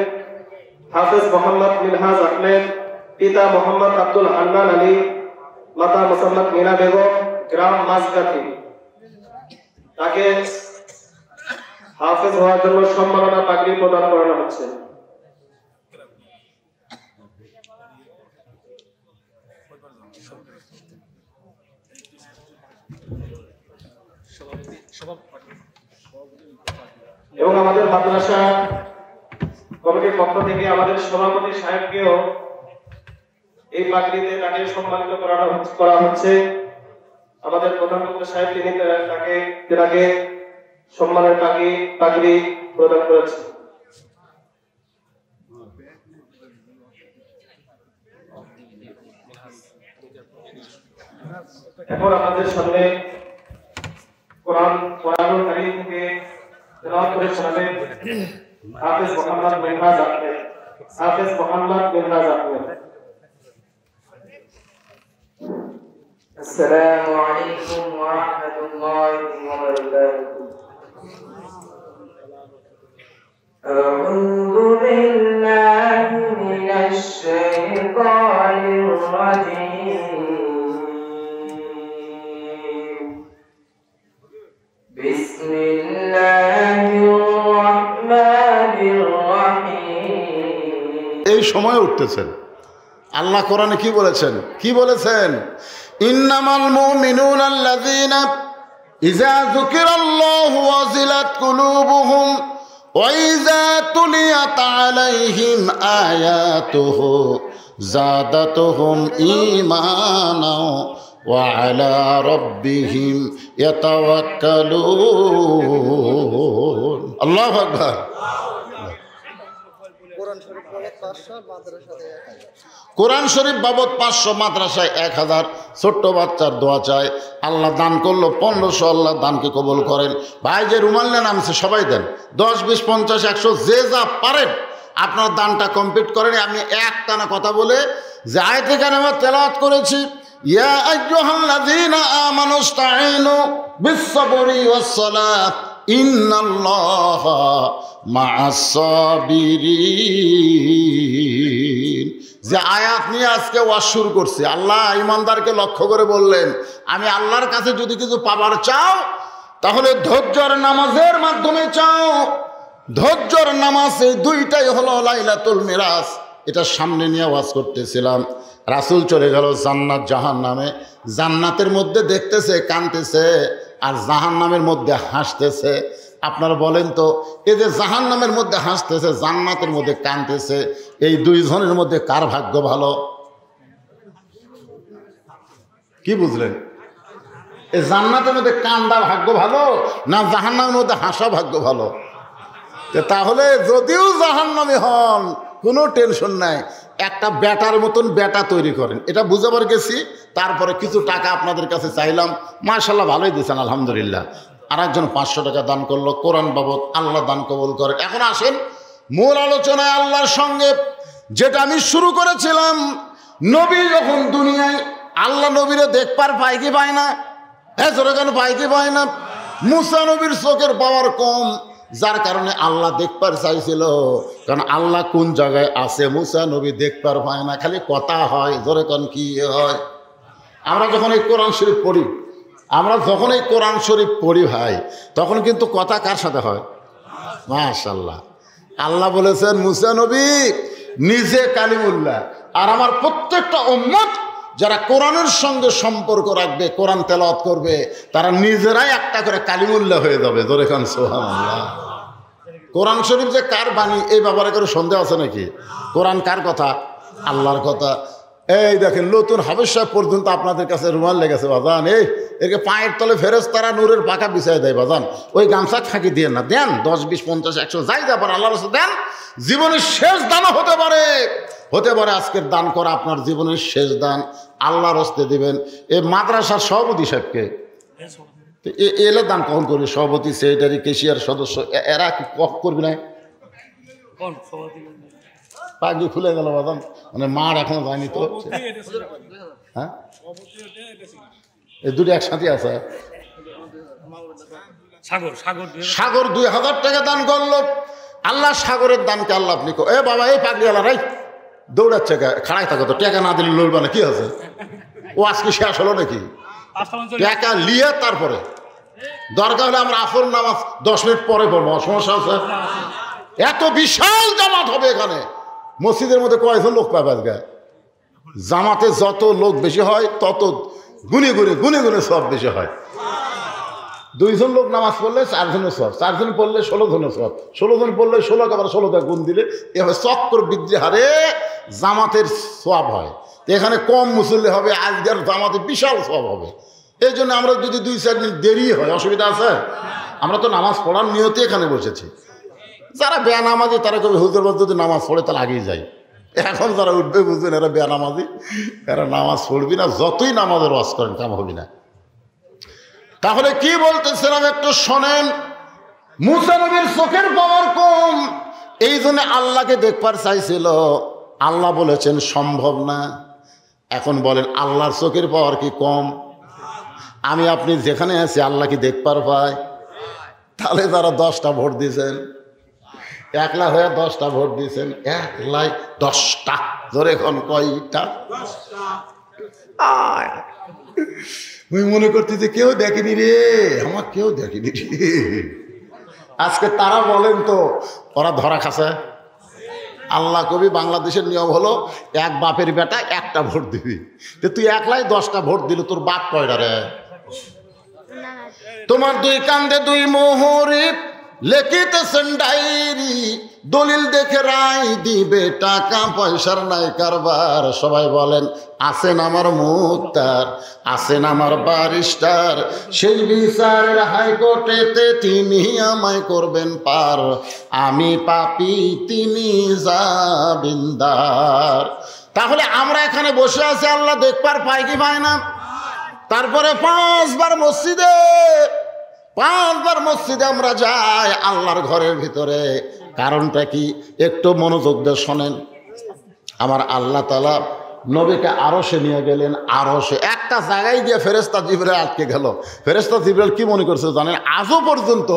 হাফেজ মোহাম্মদ মিনহাজ আহমেদ, পিতা মোহাম্মদ আব্দুল হান্নান আলী, মাতা মুসাম্মদ মিনা বেগম, গ্রাম মাঝগাতি। তাকে হাফেজ হওয়ার জন্য সম্মাননা পাগড়ি প্রদান করানো হচ্ছে। এবং আমাদের মাদ্রাসা কমিটির পক্ষ থেকে আমাদের সভাপতি সাহেবকেও এই পাগড়িতে তাকে সম্মানিত করা হচ্ছে। আমাদের প্রধান বক্তা সাহেব তিনি তাকে সম্মানের পাগড়ি প্রদান করেছেন। এখন আমাদের সামনে কোরআন কারীম থেকে তেলাওয়াত করে শোনাবেন হাফেজ মোহাম্মদ মিনহাজ আহমেদ। হাফেজ মোহাম্মদ মিনহাজ আহমেদ। আসসালামু আলাইকুম ওয়া রাহমাতুল্লাহি ওয়া বারাকাতুহু। আউযু বিল্লাহি মিনাশ শাইতানির রাজীম। বিসমিল্লাহির রাহমানির রাহিম। এই সময় উঠতেছেন। আল্লাহ কোরআনে কি বলেছেন? ইন্নামাল মুমিনুনা আল্লাযীনা ইযা যুকিরাল্লাহু ওয়াজিলাত কুলুবুহুম ওয়া ইযা তুলিয়াত আলাইহিম আয়াতুহু যাদাতুহুম ঈমানা ওয়া আলা রাব্বিহিম ইয়াতাওয়াক্কালুন। আল্লাহু আকবার। কোরআন শরীফ বাবদ 500, মাদ্রাসায় 1000। ছোট্ট বাচ্চার দোয়া চায়, আল্লাহ দান করলো 1500, আল্লাহ দানকে কবুল করেন। ভাই যে রুমাল নেন নামছে সবাই দেন, 10 20 50 100 যে যা পারেন আপনার দানটা কমপ্লিট করেন। আমি একটানা কথা বলে যে আয়াতে কারিমা তেলাওয়াত করেছি, ইয়া আইয়ুহাল্লাযীনা আমানুস্তাঈনু বিস-সাবরি ওয়াস-সালাত ইন্নাল্লাহা মা'আস সাবিরিন। যে আয়াত নিয়ে আজকে ওয়াজ শুরু করছি, আল্লাহ ইমানদারকে লক্ষ্য করে বললেন, আমি আল্লাহর কাছে যদি কিছু পাবার চাও তাহলে ধৈর্যর নামাজের মাধ্যমে চাও। ধৈর্যর নামাজ এই দুইটাই হলো লাইলাতুল মিরাজ। এটা সামনে নিয়ে ওয়াজ করতেছিলাম। রাসূল চলে গেল জান্নাত জাহান্নামে। জান্নাতের মধ্যে দেখতেছে কাঁদতেছে, আর জাহান্নামের মধ্যে হাসতেছে। আপনারা বলেন তো, এই যে জাহান্নামের মধ্যে হাসতেছে, জান্নাতের মধ্যে কাঁদতেছে, এই দুইজনের মধ্যে কার ভাগ্য ভালো? কি বুঝলেন? এই জান্নাতের মধ্যে কান্দা ভাগ্য ভালো না জাহান্নামের মধ্যে হাসা ভাগ্য ভালো? তাহলে যদিও জাহান্নামী হন কোনো টেনশন নাই, একটা ব্যাটার মতন ব্যাটা তৈরি করেন। এটা বুঝাবার গেছি। তারপরে কিছু টাকা আপনাদের কাছে চাইলাম, মাশাআল্লাহ ভালোই দিয়েছেন, আলহামদুলিল্লাহ। আর একজন 500 টাকা দান করলো কোরআন বাবদ। আল্লাহ দান কবুল করেন। এখন আসেন মূল আলোচনায় আল্লাহর সঙ্গে। যেটা আমি শুরু করেছিলাম, নবী যখন দুনিয়ায়, আল্লাহ নবীরে দেখবার পায় কি পায় না? হ্যাঁ, জোরে কেন পায় কি পায় না? মুসা নবীর চোখের পাওয়ার কম, যার কারণে আল্লাহ দেখবার চাইছিল। কারণ আল্লাহ কোন জায়গায় আছে মুসা নবী দেখবার পায় না, খালি কথা হয়। জোরে কোন কি হয়? আমরা যখন এই কোরআন শরীফ পড়ি, ভাই, তখন কিন্তু কথা কার সাথে হয়? মাশাআল্লাহ। আল্লাহ বলেছেন মুসা নবী নিজে কালিমুল্লাহ, আর আমার প্রত্যেকটা উম্মত যারা কোরআনের সঙ্গে সম্পর্ক রাখবে, কোরআন তেলাওয়াত করবে, তারা নিজেরাই একটা করে কালিমুল্লাহ হয়ে যাবে। জোরে খান সুবহানাল্লাহ। কোরআন শরীফ যে কার বাণী এই ব্যাপারে করে সন্দেহ আছে নাকি? কোরআন কার কথা? আল্লাহর কথা। এই দেখেন, নতুন হাফেজ সাহেব পর্যন্ত আপনাদের কাছে রুমাল লেগেছে বাজান। এরকে পায়ের তলে ফেরেশতারা নূরের পাখা বিছাই দেয় বাজান। ওই গামছা ফাঁকি দিয়ে না, দেন 10, 20, 50, 100 যাই যাবার আল্লাহর রাস্তায় দেন। জীবনের শেষ দানও হতে পারে। আজকের দান করা আপনার জীবনের শেষ দান, আল্লাহর রাস্তায় দিবেন। এই মাদ্রাসার সভাপতি সাহেবকে এলে দান কখন করবি? সভাপতি, সেক্রেটারি, কেশিয়ার সদস্য, এরা কি করবি না? পাগড়ি খুলে গেল বাদাম, মানে মার এখনো যায়নি তো। হ্যাঁ, এই দুটো একসাথে আছে। সাগর 2000 টাকা দান করলো। আল্লাহ সাগরের দানকে আল্লাহ আপনি এ বাবা, এই পাগড়ি আল্লাহ রাই দৌড়াচ্ছে, খাড়াই থাকো তো, টাকা না দিলে লড়বে না। কি আছে ও আজকে শেষ হলো নাকি? টাকা লিয়ে তারপরে দরকার হলে আমরা আসর নামাজ 10 মিনিট পরে পড়বো, সমস্যা আছে? এত বিশাল জামাত হবে এখানে। মসজিদের মধ্যে কয়েকজন লোক পাবে আজকে? জামাতে যত লোক বেশি হয় তত গুনে গুনে সব বেশি হয়। 2 জন লোক নামাজ পড়লে 4 জনের সব, 4 জন পড়লে 16 জনের সব, 16 জন পড়লে 16 আবার 16 গুণ দিলে এভাবে চক্র বৃদ্ধি হারে জামাতের সওয়াব হয়। এখানে কম মুসল্লি হবে, আজকের জামাতে বিশাল সওয়াব হবে। এই জন্য আমরা যদি 2-4 মিনিট দেরি হয়, অসুবিধা আছে? আমরা তো নামাজ পড়ার নিয়তে এখানে বসেছি। যারা বেনামাজি তারা কবি হুজুর যদি নামাজ পড়ে তাহলে আগেই যায়। এখন যারা উঠবে বুঝবেন এরা বেনামাজি, এরা নামাজ পড়বি না, যতই নামাজের ওয়াজ করেন কাম হবি না। তাহলে কি বলতেছিলাম একটু শোনেন। মুসা নবীর চোখের পাওয়ার কম, এই জন্য আল্লাহকে দেখবার চাইছিল। আল্লাহ বলেছেন সম্ভব না। এখন বলেন আল্লাহর চোখের পাওয়ার কি কম? আমি আপনি যেখানে আছি আল্লাহ কি দেখবার পায়? তাহলে যারা 10টা ভোট দিয়েছেন, একলা হয়ে 10টা ভোট দিয়েছেন, একলাই 10টা, ধরে এখন কয়টা? আমি মনে করছি যে কেউ দেখেনি রে, আমার কেউ দেখেনি রে। আজকে তারা বলেন তো ওরা ধরা খাসে। আল্লাহ কবি বাংলাদেশের নিয়ম হলো এক বাপের বেটা একটা ভোট দিবি। তুই একলাই 10টা ভোট দিল, তোর বাপ কয়টা রে? তোমার 2 কান্দে 2 মোহরে লেখিতেছেন ডায়েরি, দলিল দেখে রায় দিবে, টাকা পয়সার নাই কারবার। সবাই বলেন আছেন আমার মুক্তার, আছেন আমার ব্যারিস্টার, সেই বিচারের হাইকোর্টেতে তিনি আমায় করবেন পার। আমি পাপী, তিনি জামিনদার। তাহলে আমরা এখানে বসে আছি, আল্লাহ দেখবার পাই কি পায় না? তারপরে 5 বার মসজিদে আমরা যাই, আল্লাহর ঘরের ভিতরে। কারণটা কি একটু মনোযোগ দিয়ে শোনেন। আমার আল্লাহ তাআলা নবীকে আরশে নিয়ে গেলেন। আরশে একটা জায়গায় গিয়ে ফেরেশতা জিবরাইল আটকে গেল। ফেরেশতা জিবরাইল কি মনে করছে জানেন? আজও পর্যন্ত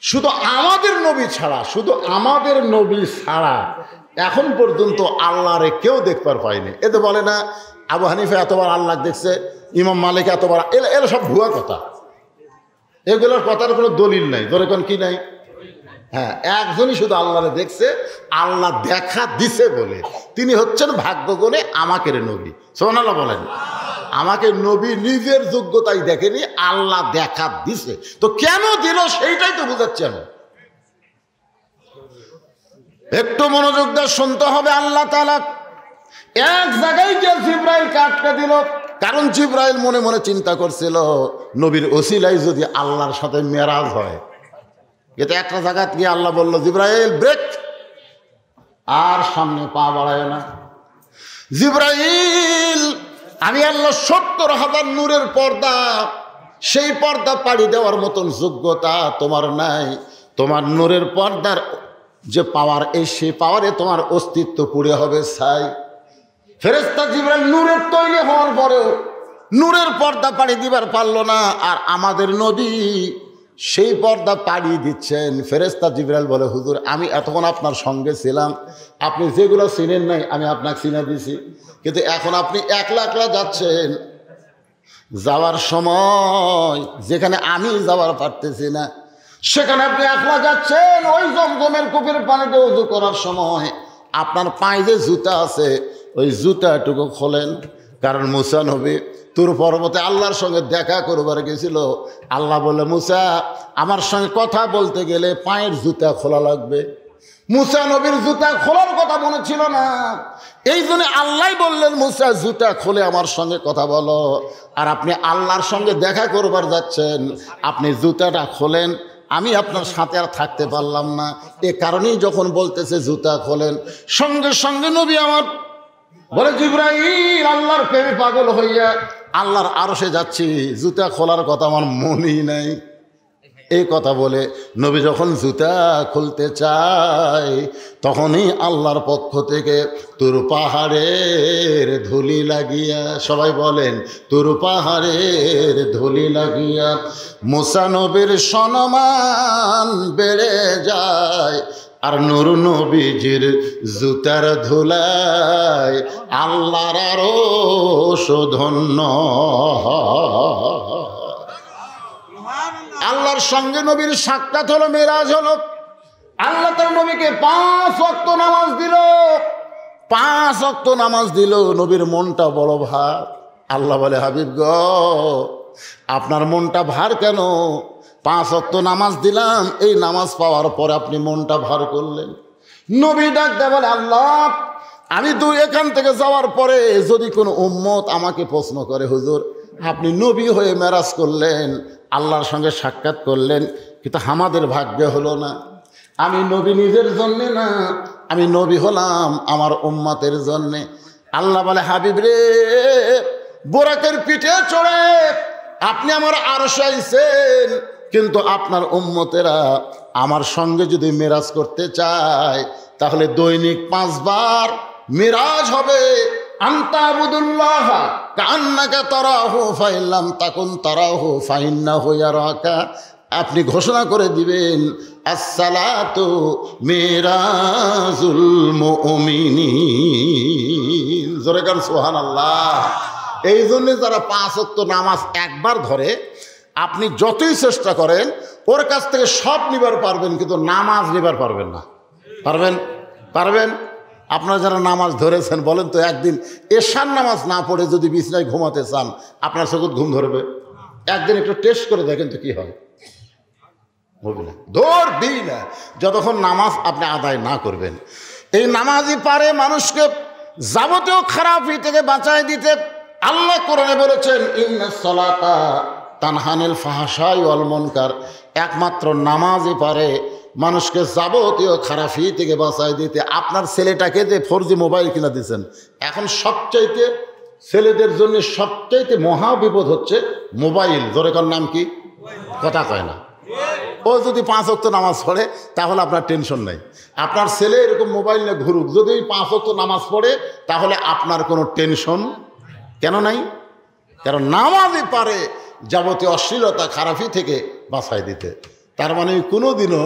শুধু আমাদের নবী ছাড়া এখন পর্যন্ত আল্লাহরে কেউ দেখবার পায়নি। এতে বলে না আবু হানিফা এতবার আল্লাহ দেখছে, ইমাম মালিক এতবার, এরা সব ভুয়া কথা। এগুলোর কথার কোনো দলিল নাই, ধরে কোন কি নাই? হ্যাঁ, একজনই শুধু আল্লাহরে দেখছে, আল্লাহ দেখা দিছে বলে, তিনি হচ্ছেন ভাগ্যগুণে আমাকে নবী। সুবহানাল্লাহ বলেন। আমাকে নবী নিজের যোগ্যতাই দেখেনি, আল্লাহ দেখা দিছে। তো কেন দিল সেইটাই তো বুঝাচ্ছি আমি। একটু মনোযোগ দিয়ে শুনতে হবে। আল্লাহ তাআলা এক জায়গায় যে জিবরাইলকে আটকে দিল, কারণ জিবরাইল মনে মনে চিন্তা করছিল নবীর ওসিলায় যদি আল্লাহর সাথে মেরাজ হয়। এতে একটা জায়গায় গিয়ে আল্লাহ বলল, জিবরাইল ব্রেক, আর সামনে পা বাড়ায় না। জিবরাইল, আমি আল্লাহ ৭০,০০০ নূরের পর্দা, সেই পর্দা পাড়ি দেওয়ার মতন যোগ্যতা তোমার নাই। তোমার নূরের পর্দার যে পাওয়ার, এই সেই পাওয়ারে তোমার অস্তিত্ব পুড়ে হবে ছাই। ফেরেশতা জিবরাইল নূরের তৈরি হওয়ার পরেও নূরের পর্দা পাড়ি দিবার পারল না। আর আমাদের নবী সেই পর্দা পাড়ি দিচ্ছেন। ফেরেশতা জিবরাইল বলে, হুজুর আমি এতক্ষণ আপনার সঙ্গে ছিলাম, আপনি যেগুলো চিনেন নাই আমি আপনাকে চিনে দিছি, কিন্তু এখন আপনি একলা একলা যাচ্ছেন। যাওয়ার সময় যেখানে আমি যাওয়ার পারতেছি না, সেখানে আপনি একলা যাচ্ছেন। ওই জমজমের কূপের পানিতে ওযু করার সময় আপনার পায়ে যে জুতা আছে, ওই জুতাটুকু খোলেন। কারণ মুসা নবী তুর পর্বতে আল্লাহর সঙ্গে দেখা করবার গেছিল। আল্লাহ বলে, মুসা আমার সঙ্গে কথা বলতে গেলে পায়ের জুতা খোলা লাগবে। মুসা নবীর জুতা খোলার কথা মনে ছিল না, এই জন্য আল্লাহ বললেন, মুসা জুতা খুলে আমার সঙ্গে কথা বলো। আর আপনি আল্লাহর সঙ্গে দেখা করবার যাচ্ছেন, আপনি জুতাটা খোলেন। আমি আপনার সাথে আর থাকতে পারলাম না, এ কারণেই যখন বলতেছে জুতা খোলেন, সঙ্গে সঙ্গে নবী আমার বলে, জিবরাইল আল্লাহর প্রেমে পাগল হইয়া আল্লাহর আরশে যাচ্ছি, জুতা খোলার কথা আমার মনেই নাই। এই কথা বলে নবী যখন জুতা খুলতে চায়, তখনই আল্লাহর পক্ষ থেকে তুর পাহাড়ের ধুলি লাগিয়া, সবাই বলেন, তুর পাহাড়ের ধুলি লাগিয়া মুসা নবীর সম্মান বেড়ে যায়। আর নূর নবীজির জুতার ধুলায় আল্লাহর আরশ ধন্য। আল্লাহর সঙ্গে নবীর সাক্ষাৎ হলো, মেরাজ হলো। আল্লাহ তার নবীকে 5 ওয়াক্ত নামাজ দিল, 5 ওয়াক্ত নামাজ দিল। নবীর মনটা বড় ভার। আল্লাহ বলে, হাবিব গো, আপনার মনটা ভার কেন? 5 ওয়াক্ত নামাজ দিলাম, এই নামাজ পাওয়ার পরে আপনি মনটা ভার করলেন। নবী ডাক দেয় বলে, আল্লাহ আমি তো এখান থেকে যাওয়ার পরে যদি কোনো উম্মত আমাকে প্রশ্ন করে, হুজুর আপনি নবী হয়ে মেরাজ করলেন, আল্লাহর সঙ্গে সাক্ষাৎ করলেন, কিন্তু আমাদের ভাগ্যে হলো না। আমি নবী নিজের জন্যে না, আমি নবী হলাম আমার উম্মতের জন্যে। আল্লাহ বলে, হাবিব রে, বোরাকের পিঠে চড়ে আপনি আমার আরশে আইছেন, কিন্তু আপনার উম্মতেরা আমার সঙ্গে যদি মেরাজ করতে চায়, তাহলে দৈনিক 5 বার মেরাজ হবে। আনতাবুদুল্লাহ কান্নাকা তারাহু ফাইল্লাম তাকুন তারাহু ফাইন্নাহু ইয়ারাকা। আপনি ঘোষণা করে দিবেন, আসসালাতু মিরাজুল মুমিনিন। জোরে গান সুবহানাল্লাহ। এই জন্য যারা 5 ওয়াক্ত নামাজ একবার ধরে, আপনি যতই চেষ্টা করেন ওর কাছ থেকে সব নিবার পারবেন, কিন্তু নামাজ নিবার পারবেন না। পারবেন? পারবেন? আপনারা যারা নামাজ ধরেছেন বলেন তো, একদিন এশার নামাজ না পড়ে যদি বিছনায় ঘুমাতে চান, আপনার চোখে ঘুম ধরবে? একদিন একটু টেস্ট করে দেখেন তো কি হয়। ধরবেই না যতক্ষণ নামাজ আপনি আদায় না করবেন। এই নামাজই পারে মানুষকে যাবতীয় খারাপি থেকে বাঁচায় দিতে। আল্লাহ কোরআনে বলেছেন, ইন্নাস সালাতা তানহানিল ফাহশাই ওয়াল মুনকার। একমাত্র নামাজই পারে মানুষকে যাবতীয় খারাপি থেকে বাঁচায় দিতে। আপনার ছেলেটাকে যে 4G মোবাইল কিনা দিয়েছেন, এখন সবচাইতে ছেলেদের জন্য সবচাইতে মহা বিপদ হচ্ছে মোবাইল। জোরে কার নাম কি? কথা কয় না। ও যদি 5 ওয়াক্ত নামাজ পড়ে তাহলে আপনার টেনশন নাই। আপনার ছেলে এরকম মোবাইল নিয়ে ঘুরুক, যদি 5 ওয়াক্ত নামাজ পড়ে তাহলে আপনার কোনো টেনশন কেন নাই? কারণ নামাজই পারে যাবতীয় অশ্লীলতা খারাপি থেকে বাঁচাই দিতে। তার মানে কোনো দিনও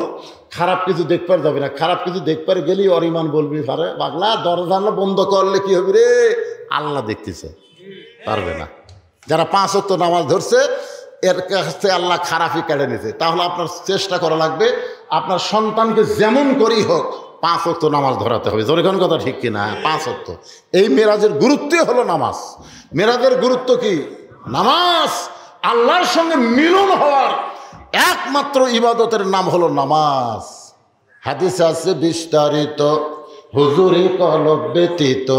খারাপ কিছু দেখবার যাবে না। খারাপ কিছু দেখবার গেলেই অরিমান বলবি, পারে পাগলা দরজা বন্ধ করলে কি হবে রে, আল্লাহ দেখতেছে, পারবে না। যারা 5 ওয়াক্ত নামাজ ধরছে এর কাছে আল্লাহ খারাপই কেড়ে নিতে। তাহলে আপনার চেষ্টা করা লাগবে আপনার সন্তানকে যেমন করেই হোক 5 ওয়াক্ত নামাজ ধরাতে হবে। জোরে কোন কথা ঠিক কিনা? 5 ওয়াক্ত। এই মেরাজের গুরুত্বই হলো নামাজ। মেরাজের গুরুত্ব কি? নামাজ। আল্লাহর সঙ্গে মিলন হওয়ার একমাত্র ইবাদতের নাম হলো নামাজ। হাদিসে আছে বিস্তারিত, হুজুরি কলব ব্যতীত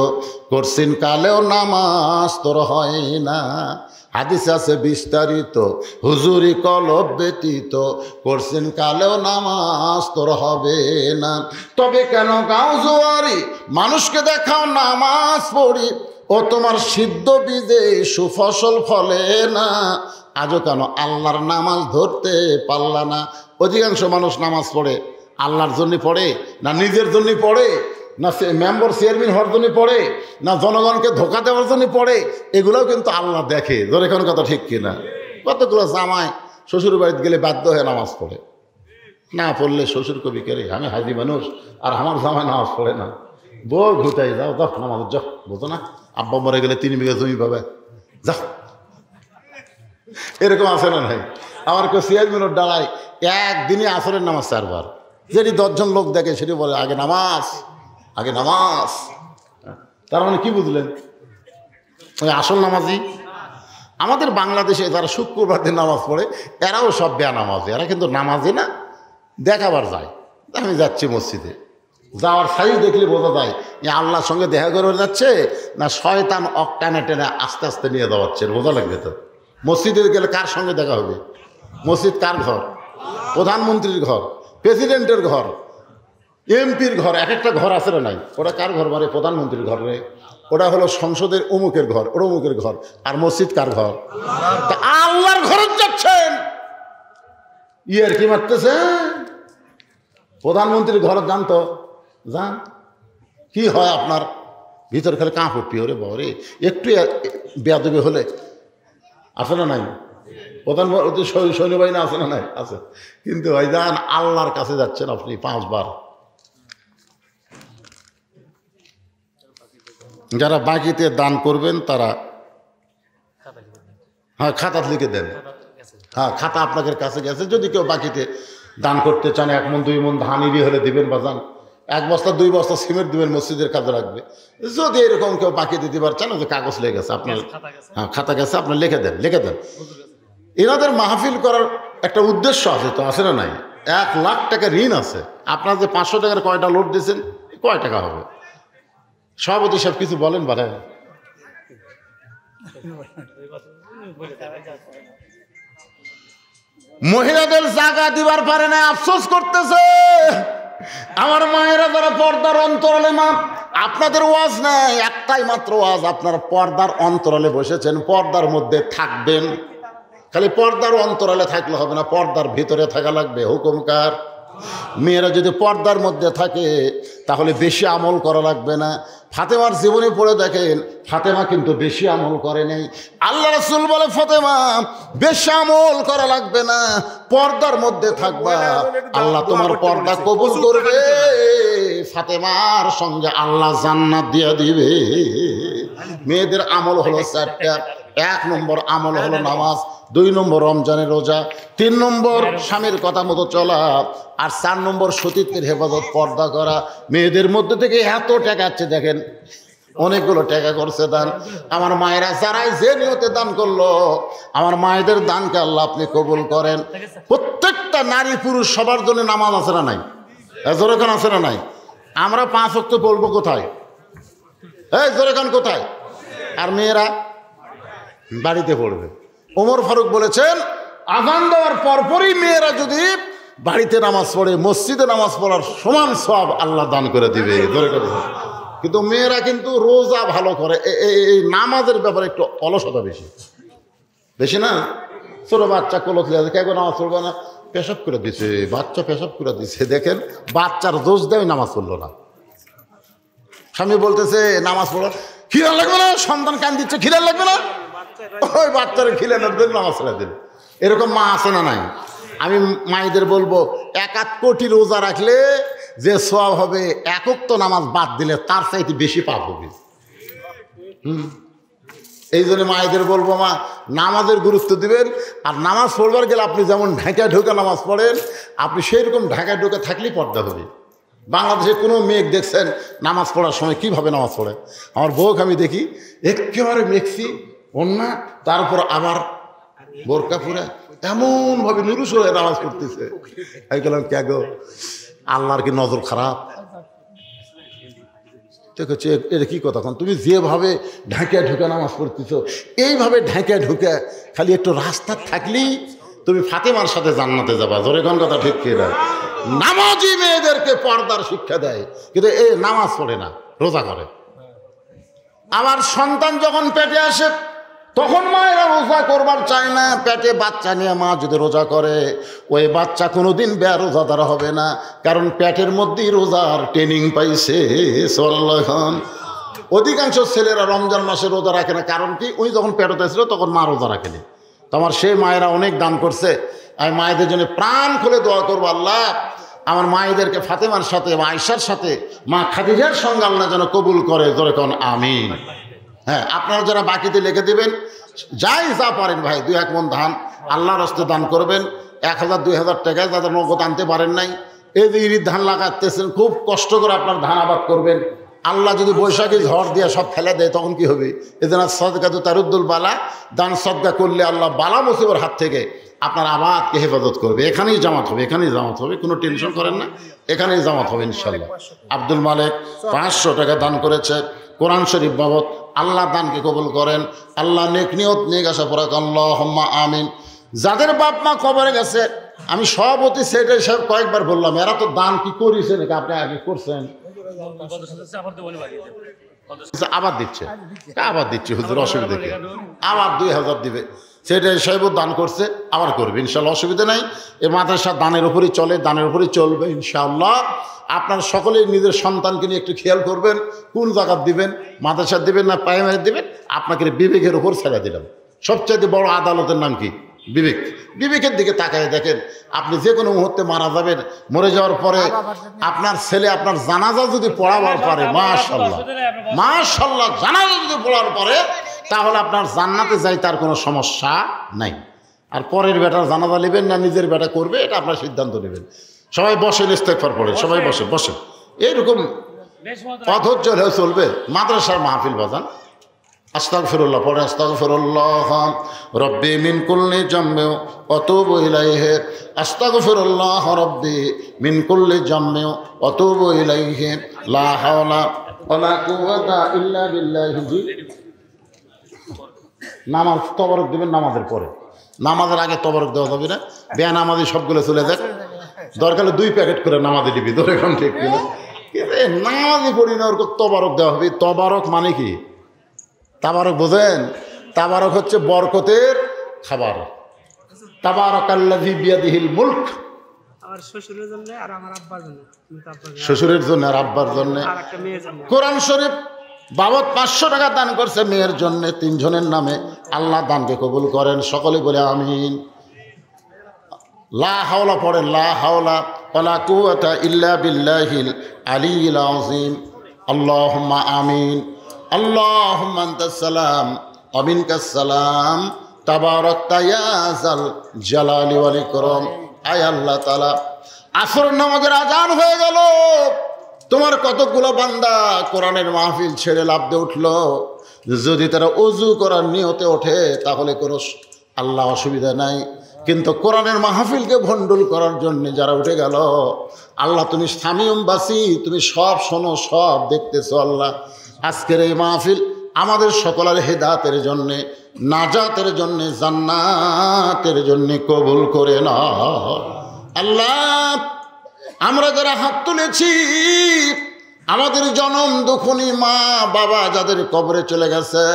করছেন কালেও নামাজ তোর হয় না। হাদিসে আছে বিস্তারিত, হুজুরি কলব ব্যতীত করছেন কালেও নামাজ তোর হবে না। তবে কেন গাও জোয়ারি, মানুষকে দেখাও নামাজ পড়ি, ও তোমার সিদ্ধ বীজে সুফসল ফলে না। আজও কেন আল্লাহর নামাজ ধরতে পারলা না? অধিকাংশ মানুষ নামাজ পড়ে আল্লাহর জন্য পড়ে, না নিজের জন্য পড়ে, না মেম্বার চেয়ারম্যান হওয়ার জন্য পড়ে, না জনগণকে ধোকা দেওয়ার জন্য পড়ে। এগুলোও কিন্তু আল্লাহ দেখে। ধরে কোন কথা ঠিক কিনা? কতগুলো জামাই শ্বশুর বাড়িতে গেলে বাধ্য হয়ে নামাজ পড়ে, না পড়লে শ্বশুর কবি করে আমি হাজি মানুষ আর আমার জামাই নামাজ পড়ে না, বউ ঘুটাই যাও যাও নামাজ যাও, বোঝো না আব্বা মরে গেলে 3 বিঘা জমি পাবে, যাও। এরকম আছে না নাই? আমার কেউ চেয়ারম্যানের ডালায় একদিনই আসরের নামাজ 4 বার। যেটি 10 জন লোক দেখে সেটি বলে আগে নামাজ, আগে নামাজ। তার মানে কি বুঝলেন? ওই আসল নামাজি। আমাদের বাংলাদেশে যারা শুক্রবার দিন নামাজ পড়ে এরাও সব বেয়া নামাজি। এরা কিন্তু নামাজি না, দেখাবার যায়। আমি যাচ্ছি মসজিদে, যাওয়ার সাইজ দেখলে বোঝা যায় যে আল্লাহর সঙ্গে দেখা করে যাচ্ছে না শয়তান অকটানে টেনে আস্তে আস্তে নিয়ে যাওয়াচ্ছে। বোঝা লাগবে তো। মসজিদে গেলে কার সঙ্গে দেখা হবে? মসজিদ কার ঘর? প্রধানমন্ত্রীর ঘর, প্রেসিডেন্টের ঘর, এমপির ঘর। এক একটা ঘর আছে না নাই? ওটা কার ঘর? মানে প্রধানমন্ত্রীর ঘর রে। ওটা হলো সংসদের অমুকের ঘর, ওটা অমুকের ঘর। আর মসজিদ কার ঘর? তা আল্লাহর ঘরে যাচ্ছেন, ইয়ার কি মারতেছে? প্রধানমন্ত্রীর ঘর যান তো, যান। কি হয় আপনার ভিতর খেলে কাঁ ফুটপি? ওরে বাবারে, একটু বেয়াদবি হলে আছে না নাই? প্রধানমন্ত্রী সৈন্যবাহিনী আছে না নাই? আছে। কিন্তু ভাই যান, আল্লাহর কাছে যাচ্ছেন আপনি 5 বার। যারা বাকিতে দান করবেন তারা হ্যাঁ খাতা লিখে দেন। হ্যাঁ খাতা আপনাদের কাছে গেছে। যদি কেউ বাকিতে দান করতে চান 1 মণ 2 মণ ধানিরই হলে দিবেন, বাজান 1 বস্তা 2 বস্তা সিমেন্ট দিবেন, মসজিদের কাজে রাখবে। যদি এরকম কেউ বাকিতে দিবার চান, যে কাগজ লেগে গেছে আপনার, হ্যাঁ খাতা গেছে, আপনার লিখে দেন, লিখে দেন। এনাদের মাহফিল করার একটা উদ্দেশ্য আছে তো, আছে না নাই? 1 লাখ টাকা ঋণ আছে। আপনার যে 500 টাকার কয়টা লোড দিয়েছেন, কয় টাকা হবে? সভাপতি সব কিছু বলেন বারে। মহিলাদের জায়গা দিবার পারে না, আফসোস করতেছে। আমার মায়েরা যারা পর্দার অন্তরালে, মা আপনাদের ওয়াজ নাই, একটাই মাত্র ওয়াজ। আপনারা পর্দার অন্তরালে বসেছেন, পর্দার মধ্যে থাকবেন। খালি পর্দার অন্তরালে থাকলে হবে না, পর্দার ভিতরে থাকা লাগবে। হুকুম কার? মেয়েরা যদি পর্দার মধ্যে থাকে তাহলে বেশি আমল করা লাগবে না। ফাতেমার জীবনে পড়ে দেখেন, ফাতেমা কিন্তু বেশি আমল করে নাই। আল্লাহ রাসূল বলে ফাতেমা বেশি আমল করা লাগবে না, পর্দার মধ্যে থাকবা, আল্লাহ তোমার পর্দা কবুল করবে, ফাতেমার সঙ্গে আল্লাহ জান্নাত দিয়ে দিবে। মেয়েদের আমল হলো 4টা। 1 নম্বর আমল হলো নামাজ, 2 নম্বর রমজানের রোজা, 3 নম্বর স্বামীর কথা মতো চলা, আর 4 নম্বর সতীত্বের হেফাজত, পর্দা করা। মেয়েদের মধ্যে থেকে এত টাকা আছে দেখেন, অনেকগুলো টাকা করছে দান। আমার মায়েরা যারাই যে নিয়তে দান করলো, আমার মায়েদের দানকে আল্লাহ আপনি কবুল করেন। প্রত্যেকটা নারী পুরুষ সবার জন্য নামাজ আছে না নাই? জোরেখান আছে না নাই? আমরা 5 ওয়াক্ত পড়বো কোথায়? এই জোরেখান কোথায়? আর মেয়েরা বাড়িতে পড়বে। ওমর ফারুক বলেছেন, আযান দেওয়ার পরপরই মেয়েরা যদি বাড়িতে নামাজ পড়ে, মসজিদে নামাজ পড়ার সমান সওয়াব আল্লাহ দান করে দিবে। কিন্তু মেয়েরা কিন্তু রোজা ভালো করে, এই নামাজের ব্যাপারে একটু অলসতা বেশি, বেশি না? ছোট বাচ্চা কোলত কেউ নামাজ পড়বে না, পেশাব করে দিছে, বাচ্চা পেশাব করে দিছে। দেখেন বাচ্চার দোষ দেয় নামাজ পড়লো না। স্বামী বলতেছে নামাজ পড়ো, খিলান লাগবে না, সন্তান কান দিচ্ছে, খিলান লাগবে না, ওই বাচ্চারা খিলানোর জন্য নামাজ পড়া দিল। এরকম মা আছে না নাই? আমি মায়েদের বলবো 1 কোটি রোজা রাখলে যে সওয়াব হবে, 1 ওয়াক্ত নামাজ বাদ দিলে তার চাইতে বেশি পাপ হবে। এই জন্য মায়েদের বলবো, মা নামাজের গুরুত্ব দিবেন। আর নামাজ পড়বার গেলে আপনি যেমন ঢাকা ঢোকা নামাজ পড়েন, আপনি সেই রকম ঢাকা ঢোকা থাকলেই পর্দা হবে। বাংলাদেশে কোনো মেঘ দেখছেন নামাজ পড়ার সময় কীভাবে নামাজ পড়ে? আমার বউকে আমি দেখি একেবারে মেঘছি অন্যা, তারপর আবার বোরকা পরে এমনভাবে নিরুষ হয়ে নামাজ পড়তেছে। আমি বললাম, কে গো, আল্লাহর কি নজর খারাপ? দেখেছি এটা কী কথা, তুমি যেভাবে ঢাকা ঢুকে নামাজ পড়তেছ, এইভাবে ঢাকা ঢুকে খালি একটু রাস্তা থাকলেই তুমি ফাতেমার সাথে জান্নাতে যাবা। জোরে কোন কথা ঠিক কি না? নামাজি মেয়েদেরকে পর্দার শিক্ষা দেয়, কিন্তু এই নামাজ পড়ে না, রোজা করে। আমার সন্তান যখন পেটে আসে তখন মায়েরা রোজা করবার চায় না। পেটে বাচ্চা নিয়ে মা যদি রোজা করে, ওই বাচ্চা কোনোদিন বেরোজাদার হবে না, কারণ পেটের মধ্যেই রোজার ট্রেনিং পাইছে। সাল্লাল্লাহু। অধিকাংশ ছেলেরা রমজান মাসে রোজা রাখে না, কারণ কি, ওই যখন পেটতে ছিল তখন মা রোজা রাখেনি। তো আমার সেই মায়েরা অনেক দান করছে। আমি মায়েদের জন্য প্রাণ খুলে দোয়া করবো, আল্লাহ আমার মায়েদেরকে ফাতেমার সাথে, আয়েশার সাথে, মা খাদিজার সঙ্গে আল্লাহ যেন কবুল করে। জোরে কোন আমিন। হ্যাঁ, আপনারা যারা বাকিতে লিখে দিবেন, যাই যা পারেন ভাই, 2-1 মণ ধান আল্লাহর হস্তে দান করবেন। 1000-2000 টাকায় যাদের নগদ আনতে পারেন নাই, এই যে ইরির ধান লাগাতেছেন, খুব কষ্ট করে আপনার ধান আবাদ করবেন। আল্লাহ যদি বৈশাখী ঝড় দিয়ে সব ফেলে দেয় তখন কি হবে? এজন্য সদকা তো তারুদ্দুল বালা, দান সদকা করলে আল্লাহ বালা মুসিবর হাত থেকে আপনার আবাদকে হেফাজত করবে। এখানেই জামাত হবে, এখানেই জামাত হবে, কোনো টেনশন করেন না, এখানেই জামাত হবে ইনশাল্লাহ। আব্দুল মালিক 500 টাকা দান করেছে কোরআন শরীফ বাবদ। আল্লাহ দানকে কবুল করেন, আল্লাহ নেক নিয়ত নিয়ে গেছে পড়াক, আল্লাহুম্মা আমিন। যাদের বাপ মা কবরে গেছে, আমি সভাপতি সেক্রেটারি সাহেব কয়েকবার বললাম, এরা তো দান কি করেছে নাকি, আপনি আগে করছেন? আবার দিচ্ছে, আবার দিচ্ছে হুজুর, অসুবিধা কি? আবার 2000 দিবে। সেটাই সাহেবও দান করছে, আবার করবে ইনশাল্লাহ, অসুবিধা নাই। এ মাদ্রাসা দানের উপরই চলে, দানের উপরই চলবে ইনশাআল্লাহ। আপনারা সকলেই নিজের সন্তানকে নিয়ে একটু খেয়াল করবেন, কোন জায়গা দিবেন, মাদ্রাসা দিবেন না প্রাইমারি দিবেন, আপনাকে বিবেকের উপর ছেড়ে দিলাম। সবচাইতে বড় আদালতের নাম কি? বিবেক। বিবেকের দিকে তাকায় দেখেন, আপনি যে কোনো মুহূর্তে মারা যাবেন, মরে যাওয়ার পরে আপনার ছেলে আপনার জানাজা যদি পড়াবার পারে, মাশাআল্লাহ মাশাআল্লাহ, জানাজা যদি পড়ার পরে, তাহলে আপনার জান্নাতে যাই তার কোনো সমস্যা নাই। আর পরের বেটার জানাজা নেবেন না নিজের বেটা করবে, এটা আপনার সিদ্ধান্ত নেবেন। সবাই বসেন, ইস্তেগফার পড়েন, সবাই বসে বসে। এইরকম অধৈর্য হলেও চলবে। মাদ্রাসার মাহফিল বাজান, আস্তাগফিরুল্লাহ পড়ে, আস্তাগফিরুল্লাহ রব্বি মিন কুল্লি জামমি ওয়া তুবু ইলাইহি, আস্তাগফিরুল্লাহ রব্বি মিন কুল্লি জামমি ওয়া তুবু ইলাইহি, লা হাওলা ওয়া লা কুওয়াতা ইল্লা বিল্লাহি। নামাজ তবরক দিবেন নামাজের পরে, নামাজের আগে তবরক দেওয়া যাবে না। বেনামাজি সবগুলো চলে যাক, দরকার হলে 2 প্যাকেট করে নামাজে দিবি, ধরে এখন ঠিক কিনা? নামাজি পড়ি না, ওর তবরক দেওয়া হবে। তবরক মানে কি? তাবারক বোঝেন? তাবারক হচ্ছে বরকতের খাবার। তাবারাকাল্লাযী বিয়াদিহিল মুলক। আমার শ্বশুরের জন্য আর আমার আব্বার জন্য, শ্বশুরের জন্য আর আব্বার জন্য। আর একটা মেয়ের জন্য কোরআন শরীফ বাবদ 500 টাকা দান করছে মেয়ের জন্য, 3 জনের নামে। আল্লাহ দানকে কবুল করেন, সকলে বলে আমিন। লা হাওলা পড়েন, লা হাওলা ওয়া লা কুওয়াতা ইল্লা বিল্লাহিল আলিয়্যিল আযীম। আল্লাহুম্মা আমিন। আল্লাহুম্মা আনতাস সালাম ওয়া মিনকাস সালাম, তাবারাকতা ইয়া যাল জালালি ওয়াল ইকরাম। আয় আল্লাহ তাআলা, আসর নামাজের আজান হয়ে গেল, তোমার কতগুলো বান্দা কোরআনের মাহফিল ছেড়ে লাফ দিয়ে উঠলো। যদি তারা ওযু করার নিয়তে ওঠে তাহলে কোনো আল্লাহ অসুবিধা নাই, কিন্তু কোরআনের মাহফিলকে ভণ্ডুল করার জন্য যারা উঠে গেল, আল্লাহ তুমি সামিউম বাসি, তুমি সব শোনো, সব দেখতেছো। আল্লাহ আজকের এই মাহফিল আমাদের সকলের হেদায়েতের জন্যে, নাজাতের জন্যে, জান্নাতের জন্যে কবুল করে নাও। আল্লাহ আমরা যারা হাত তুলেছি, আমাদের জনম দুখুনি মা বাবা যাদের কবরে চলে গেছে,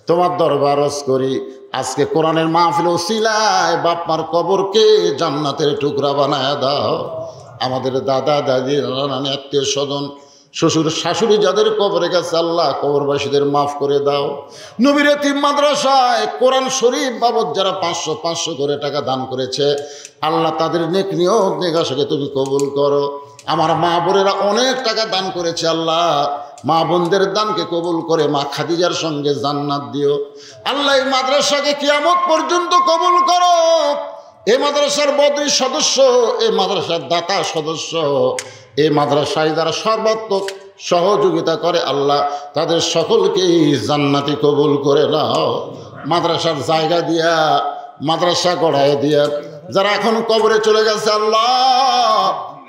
তোমার দরবার আরজ করি, আজকে কোরআনের মাহফিল ওসিলায় বাপমার কবরকে জান্নাতের টুকরা বানায় দাও। আমাদের দাদা দাদি, নানা আত্মীয় স্বজন, শ্বশুর শাশুড়ি যাদের কবরে গেছে, আল্লাহ কবরবাসীদের মাফ করে দাও। নবীর এতিম মাদ্রাসায় কোরআন শরীফ বাবদ যারা 500 করে টাকা দান করেছে, আল্লাহ তাদের নেক নিয়ত নেগাসাকে তুমি কবুল করো। আমার মা বোনেরা অনেক টাকা দান করেছে, আল্লাহ মা বোনদের দানকে কবুল করে মা খাদিজার সঙ্গে জান্নাত দিও। আল্লাহ এই মাদ্রাসাকে কিয়ামত পর্যন্ত কবুল করো। এই মাদ্রাসার বদরি সদস্য, এই মাদ্রাসার দাতা সদস্য, এই মাদ্রাসায় যারা সর্বাত্মক সহযোগিতা করে আল্লাহ তাদের সকলকেই জান্নাতি কবুল করে নাও। মাদ্রাসার জায়গা দিয়া, মাদ্রাসা গড়ায় দিয়া যারা এখন কবরে চলে গেছে আল্লাহ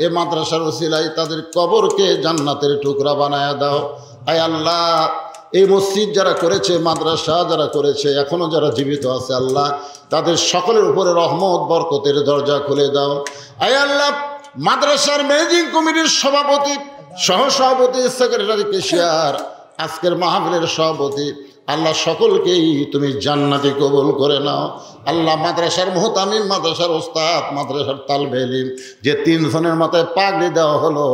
এ মাদ্রাসার ওসিলায় তাদের কবরকে জান্নাতের টুকরা বানায় দাও। আয় আল্লাহ এই মসজিদ যারা করেছে, মাদ্রাসা যারা করেছে, এখনও যারা জীবিত আছে আল্লাহ তাদের সকলের উপরে রহমত বরকতের দরজা খুলে দাও। আয় আল্লাহ মাদ্রাসার ম্যানেজিং কমিটির সভাপতি, সহসভাপতি, সেক্রেটারি, কেশিয়ার, আজকের মাহফিলের সভাপতি আল্লাহ সকলকেই তুমি জান্নাতি কবুল করে নাও। আল্লাহ মাদ্রাসার মুহতামিম, মাদ্রাসার ওস্তাদ, মাদ্রাসার তালবে ইলম যে 3 জনের মাথায় পাগড়ি দেওয়া হলো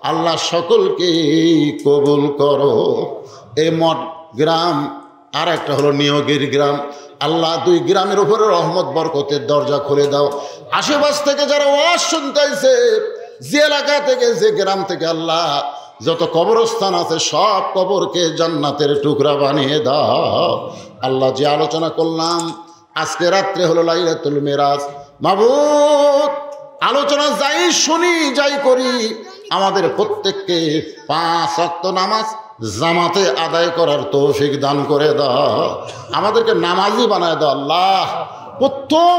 আল্লাহ সকলকেই কবুল করো। এই মঠ গ্রাম আর একটা হলো নিয়োগের গ্রাম আল্লাহ 2 গ্রামের উপরে রহমত বরকতের দরজা খুলে দাও। আশেপাশ থেকে যারা ওয়াজ শুনতেছে, যে এলাকা থেকে, যে গ্রাম থেকে আল্লাহ যত কবরস্থান আছে সব কবরকে জান্নাতের টুকরা বানিয়ে দাও। আল্লাহ যে আলোচনা করলাম আজকে রাত্রে হলো লাইলাতুল মিরাজ, মাবুদ আলোচনা যাই শুনি যাই করি আমাদের প্রত্যেককে 5 ওয়াক্ত নামাজ জামাতে আদায় করার তৌফিক দান করে দাও। আমাদেরকে নামাজি বানায় দাও আল্লাহ। প্রথম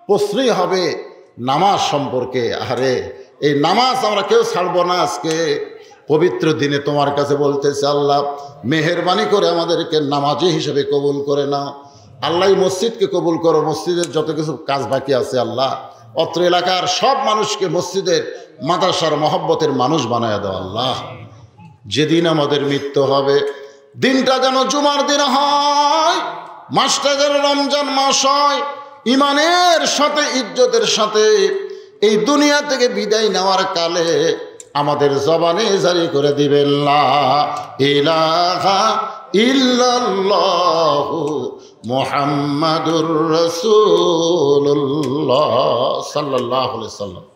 প্রশ্নই হবে নামাজ সম্পর্কে। আরে এই নামাজ আমরা কেউ ছাড়বো না। আজকে পবিত্র দিনে তোমার কাছে বলতেছে আল্লাহ মেহেরবানি করে আমাদেরকে নামাজি হিসেবে কবুল করে নাও। আল্লাহ মসজিদকে কবুল করো। মসজিদের যত কিছু কাজ বাকি আছে আল্লাহ অত্র এলাকার সব মানুষকে মসজিদের, মাদ্রাসার মহব্বতের মানুষ বানায় দাও আল্লাহ। যেদিন আমাদের মৃত্যু হবে দিনটা যেন জুমার দিন হয়, মাসটা যেন রমজান মাস হয়, ইমানের সাথে, ইজ্জতের সাথে এই দুনিয়া থেকে বিদায় নেওয়ার কালে আমাদের জবানে জারি করে দিবেন লা ইলাহা ইল্লাল্লাহু মুহাম্মাদুর রাসূলুল্লাহ সাল্লাল্লাহু আলাইহি ওয়াসাল্লাম।